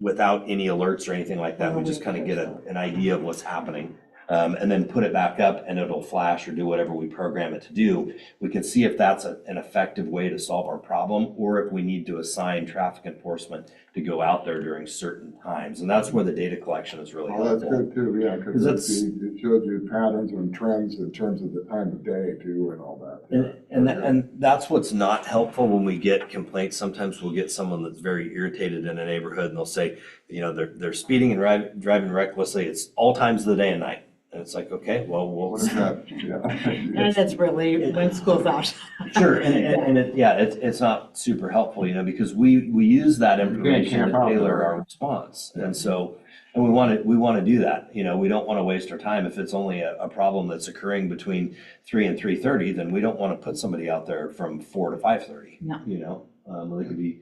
Speaker 3: without any alerts or anything like that, we just kind of get an idea of what's happening. And then put it back up and it'll flash or do whatever we program it to do. We can see if that's an effective way to solve our problem, or if we need to assign traffic enforcement to go out there during certain times. And that's where the data collection is really
Speaker 4: Oh, that's
Speaker 3: helpful.
Speaker 4: good too, yeah, because it shows you patterns and trends in terms of the time of day too and all that.
Speaker 3: And that's what's not helpful when we get complaints. Sometimes we'll get someone that's very irritated in a neighborhood and they'll say, they're speeding and driving recklessly. It's all times of the day and night. And it's like, okay, well,
Speaker 4: What is that? Yeah.
Speaker 1: And it's really when school's out.
Speaker 3: Sure, it's not super helpful, because we use that information to tailor our response. And so, and we want to do that, we don't want to waste our time. If it's only a problem that's occurring between 3 and 3:30, then we don't want to put somebody out there from 4 to 5:30.
Speaker 1: No.
Speaker 3: They could be,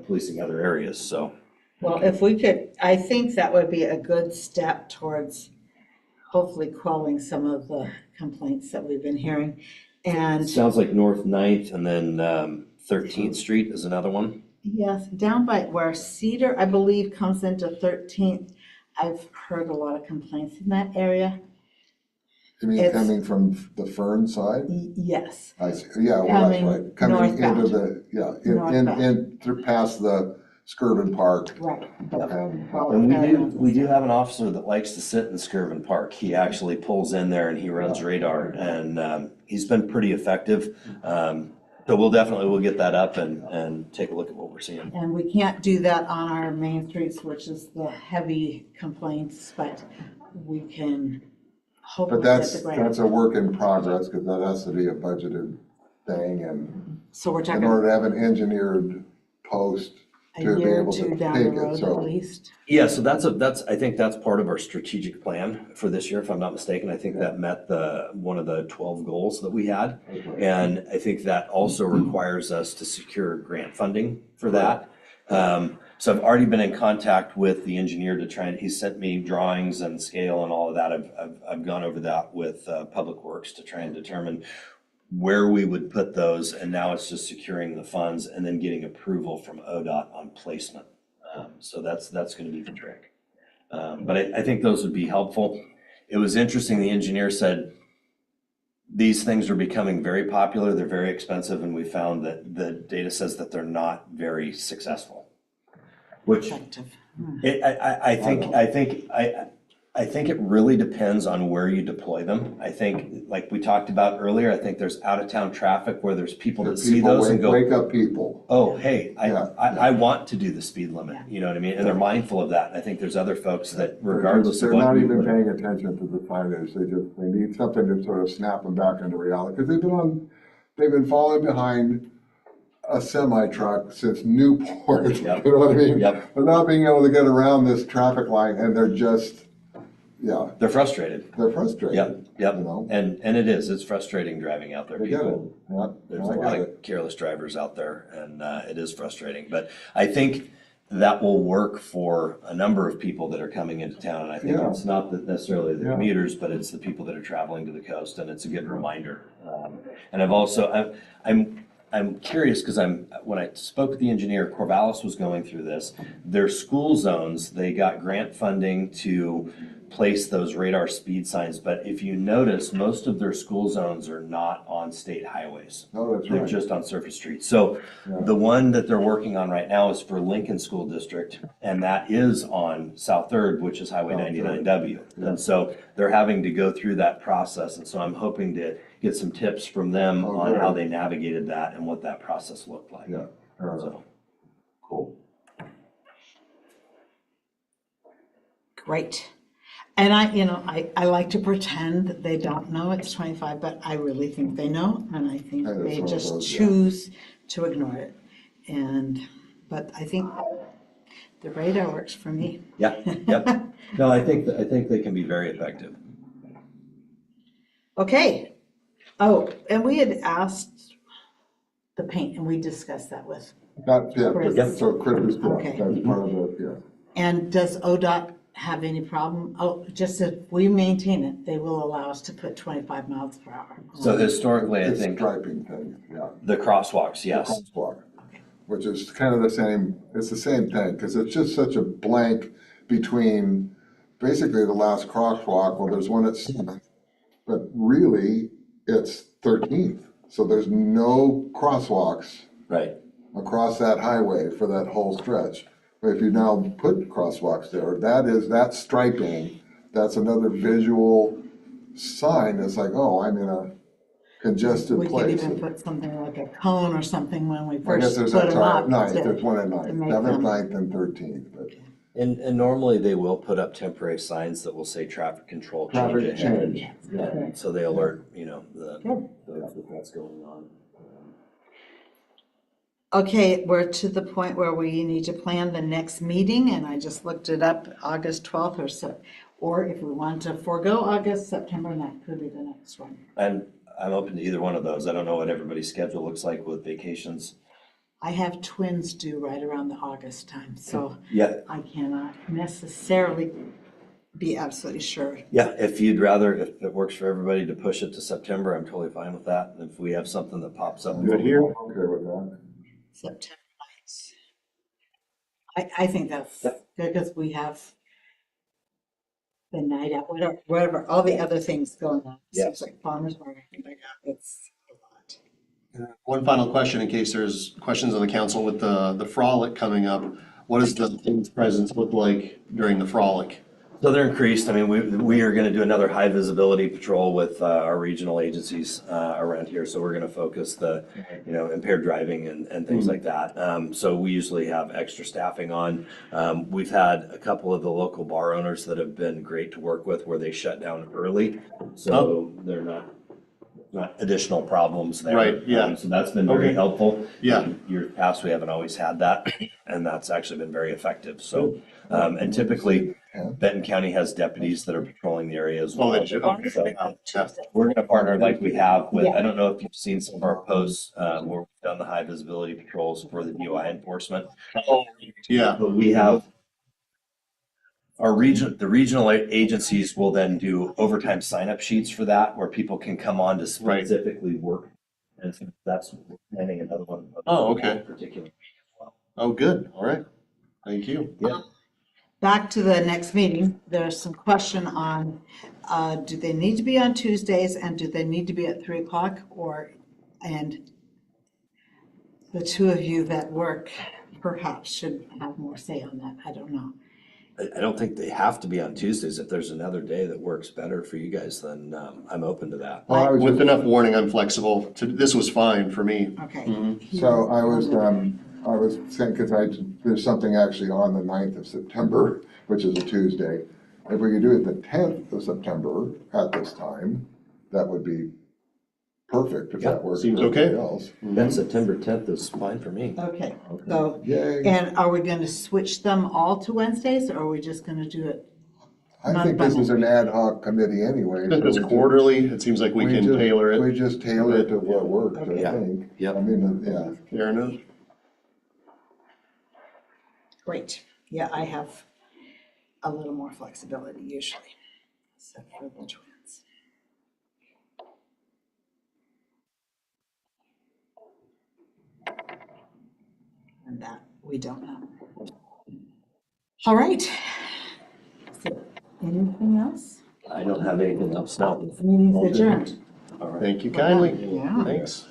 Speaker 3: policing other areas, so.
Speaker 1: Well, if we could, I think that would be a good step towards hopefully quelling some of the complaints that we've been hearing. And
Speaker 3: Sounds like North 9th and then 13th Street is another one.
Speaker 1: yes, down by where Cedar, I believe, comes into 13th, I've heard a lot of complaints in that area.
Speaker 4: You mean
Speaker 1: It's-
Speaker 4: coming from the Fern side?
Speaker 1: Yes,
Speaker 4: I see, yeah, well, that's
Speaker 1: Coming
Speaker 4: right. Coming into
Speaker 1: northbound.
Speaker 4: in through past the Skirvin Park.
Speaker 1: right.
Speaker 3: And we do have an officer that likes to sit in Skirvin Park. He actually pulls in there and he runs radar, and he's been pretty effective. So we'll get that up and take a look at what we're seeing.
Speaker 1: And we can't do that on our main streets, which is the heavy complaints, but we can hopefully
Speaker 4: But
Speaker 1: get
Speaker 4: that's
Speaker 1: the grant.
Speaker 4: a work in progress, because that has to be a budgeted thing, and
Speaker 1: So we're
Speaker 4: in
Speaker 1: talking,
Speaker 4: order to have an engineered post
Speaker 1: a
Speaker 4: to be
Speaker 1: year or
Speaker 4: able
Speaker 1: two
Speaker 4: to
Speaker 1: down the
Speaker 4: take it,
Speaker 1: road
Speaker 4: so.
Speaker 1: at least.
Speaker 3: Yeah, so I think that's part of our strategic plan for this year, if I'm not mistaken. I think that met one of the 12 goals that we had. And I think that also requires us to secure grant funding for that. So I've already been in contact with the engineer to try and, he sent me drawings and scale and all of that. I've gone over that with Public Works to try and determine where we would put those. And now it's just securing the funds and then getting approval from ODOT on placement. So that's gonna be the trick. But I think those would be helpful. It was interesting, the engineer said, these things are becoming very popular, they're very expensive, and we found that the data says that they're not very successful. Which,
Speaker 1: Effective.
Speaker 3: I think it really depends on where you deploy them. I think, like we talked about earlier, I think there's out-of-town traffic where there's people that see those and go,
Speaker 4: Wake up people.
Speaker 3: oh, hey,
Speaker 4: Yeah.
Speaker 3: I want to do the speed limit, you know what I mean? And they're mindful of that. And I think there's other folks that regardless of
Speaker 4: They're
Speaker 3: what
Speaker 4: not
Speaker 3: you
Speaker 4: even
Speaker 3: put.
Speaker 4: paying attention to the signage, they need something to sort of snap them back into reality, because they've been falling behind a semi truck since Newport,
Speaker 3: Yep.
Speaker 4: you know what I mean?
Speaker 3: Yep.
Speaker 4: They're not being able to get around this traffic light, and they're just, yeah,
Speaker 3: They're frustrated.
Speaker 4: they're frustrated.
Speaker 3: Yep.
Speaker 4: You know?
Speaker 3: And it's frustrating driving out there.
Speaker 4: I get it,
Speaker 3: People,
Speaker 4: yeah,
Speaker 3: there's
Speaker 4: I
Speaker 3: a
Speaker 4: get
Speaker 3: lot
Speaker 4: it.
Speaker 3: of careless drivers out there and it is frustrating. But I think that will work for a number of people that are coming into town. And I think
Speaker 4: Yeah.
Speaker 3: it's not necessarily the
Speaker 4: Yeah.
Speaker 3: commuters, but it's the people that are traveling to the coast, and it's a good reminder. And I've also, I'm curious because when I spoke with the engineer, Corvallis was going through this. Their school zones, they got grant funding to place those radar speed signs. But if you notice, most of their school zones are not on state highways.
Speaker 4: No, that's
Speaker 3: They're
Speaker 4: right.
Speaker 3: just on surface streets. So
Speaker 4: Yeah.
Speaker 3: the one that they're working on right now is for Lincoln School District, and that is on South Third, which is Highway
Speaker 4: South
Speaker 3: 99W.
Speaker 4: Yeah.
Speaker 3: And so they're having to go through that process. And so I'm hoping to get some tips from them
Speaker 4: Oh,
Speaker 3: on
Speaker 4: good.
Speaker 3: how they navigated that and what that process looked like.
Speaker 4: Yeah, fair enough.
Speaker 3: So, cool.
Speaker 1: Great. And I like to pretend that they don't know it's 25, but I really think they know, and I think
Speaker 4: And it's
Speaker 1: they
Speaker 4: one of
Speaker 1: just
Speaker 4: those, yeah.
Speaker 1: choose to ignore it. But I think the radar works for me.
Speaker 3: Yeah, yep. No, I think they can be very effective.
Speaker 1: Okay. Oh, and we had asked the paint, and we discussed that with, Chris.
Speaker 4: So Chris is,
Speaker 1: Okay.
Speaker 4: that's part of it, yeah.
Speaker 1: and does ODOT have any problem? Oh, just if we maintain it, they will allow us to put 25 miles per hour.
Speaker 3: So historically, I
Speaker 4: It's
Speaker 3: think
Speaker 4: striping thing, yeah.
Speaker 3: the crosswalks, yes.
Speaker 4: Crosswalk, which is kind of it's the same thing, because it's just such a blank between basically the last crosswalk, well, there's one at 7th, but really, it's 13th. So there's no crosswalks
Speaker 3: Right.
Speaker 4: across that highway for that whole stretch. But if you now put crosswalks there, that's striping, that's another visual sign, that's like, oh, I'm in a congested
Speaker 1: We could
Speaker 4: place.
Speaker 1: even put something like a cone or something when we
Speaker 4: I guess
Speaker 1: first
Speaker 4: there's
Speaker 1: put
Speaker 4: that
Speaker 1: them up.
Speaker 4: at ninth,
Speaker 1: to-
Speaker 4: there's one at
Speaker 1: to
Speaker 4: ninth,
Speaker 1: make
Speaker 4: 7th,
Speaker 1: them-
Speaker 4: 9th, and 13th, but
Speaker 3: And normally they will put up temporary signs that will say traffic control change
Speaker 4: traffic
Speaker 3: ahead.
Speaker 4: change, yeah.
Speaker 3: And so they alert, the
Speaker 1: Good.
Speaker 3: folks that that's going on.
Speaker 1: Okay, we're to the point where we need to plan the next meeting, and I just looked it up, August 12th or so. Or if we want to forego August, September 9th could be the next one.
Speaker 3: And I'm open to either one of those. I don't know what everybody's schedule looks like with vacations.
Speaker 1: I have twins due right around the August time, so
Speaker 3: Yeah,
Speaker 1: I cannot necessarily be absolutely sure.
Speaker 3: yeah, if you'd rather, if it works for everybody to push it to September, I'm totally fine with that. If we have something that pops up.
Speaker 4: Good here. Okay with that.
Speaker 1: September 9th. I think that's
Speaker 3: Yeah.
Speaker 1: good because we have the night out, whatever, all the other things going on.
Speaker 3: Yeah.
Speaker 1: It's like farmers market, it's a lot.
Speaker 5: One final question in case there's questions on the council with the frolic coming up. What does the police presence look like during the frolic?
Speaker 3: So they're increased. I mean, we are gonna do another high visibility patrol with our regional agencies around here. So we're gonna focus the, impaired driving and things like that. So we usually have extra staffing on. We've had a couple of the local bar owners that have been great to work with where they shut down early. So they're not additional problems there.
Speaker 5: Right, yeah.
Speaker 3: So that's been very
Speaker 5: Okay.
Speaker 3: helpful.
Speaker 5: Yeah.
Speaker 3: In years past, we haven't always had that, and that's actually been very effective. So, and typically, Benton County has deputies that are patrolling the area as well.
Speaker 5: Oh, they do?
Speaker 3: So, we're gonna partner like we have with, I don't know if you've seen some of our posts, where we've done the high visibility patrols for the DUI enforcement.
Speaker 5: Yeah,
Speaker 3: But we have the regional agencies will then do overtime sign-up sheets for that, where people can come on to
Speaker 5: Right.
Speaker 3: specifically work. And so that's planning another one.
Speaker 5: Oh, okay.
Speaker 3: Particular.
Speaker 5: oh, good, all right, thank you.
Speaker 3: Yeah.
Speaker 1: Back to the next meeting, there's some question on, do they need to be on Tuesdays and do they need to be at 3 o'clock and the two of you that work perhaps should have more say on that, I don't know.
Speaker 3: I don't think they have to be on Tuesdays. If there's another day that works better for you guys, then I'm open to that.
Speaker 4: Well, I was
Speaker 5: With
Speaker 4: just-
Speaker 5: enough warning, I'm flexible. This was fine for me.
Speaker 1: Okay.
Speaker 4: So I was saying, because there's something actually on the 9th of September, which is a Tuesday. If we could do it the 10th of September at this time, that would be perfect, if that works for
Speaker 5: seems okay.
Speaker 4: everybody else.
Speaker 3: Then September 10th is fine for me.
Speaker 1: Okay, so,
Speaker 4: Yay.
Speaker 1: and are we gonna switch them all to Wednesdays or are we just gonna do it?
Speaker 4: I think this is an ad hoc committee anyway.
Speaker 5: If it's
Speaker 4: so we
Speaker 5: quarterly, it seems like we can
Speaker 4: just-
Speaker 5: tailor it.
Speaker 4: We just tailor it to what works, I
Speaker 1: Okay.
Speaker 3: Yeah.
Speaker 4: think.
Speaker 3: Yep.
Speaker 4: I mean, yeah.
Speaker 5: Fair enough.
Speaker 1: Great, yeah, I have a little more flexibility usually, except for the twins. And that, we don't know. All right. So, anything else?
Speaker 3: I don't have anything else now.
Speaker 1: This meeting's adjourned.
Speaker 3: All right.
Speaker 5: Thank you kindly.
Speaker 1: Yeah.
Speaker 5: Thanks.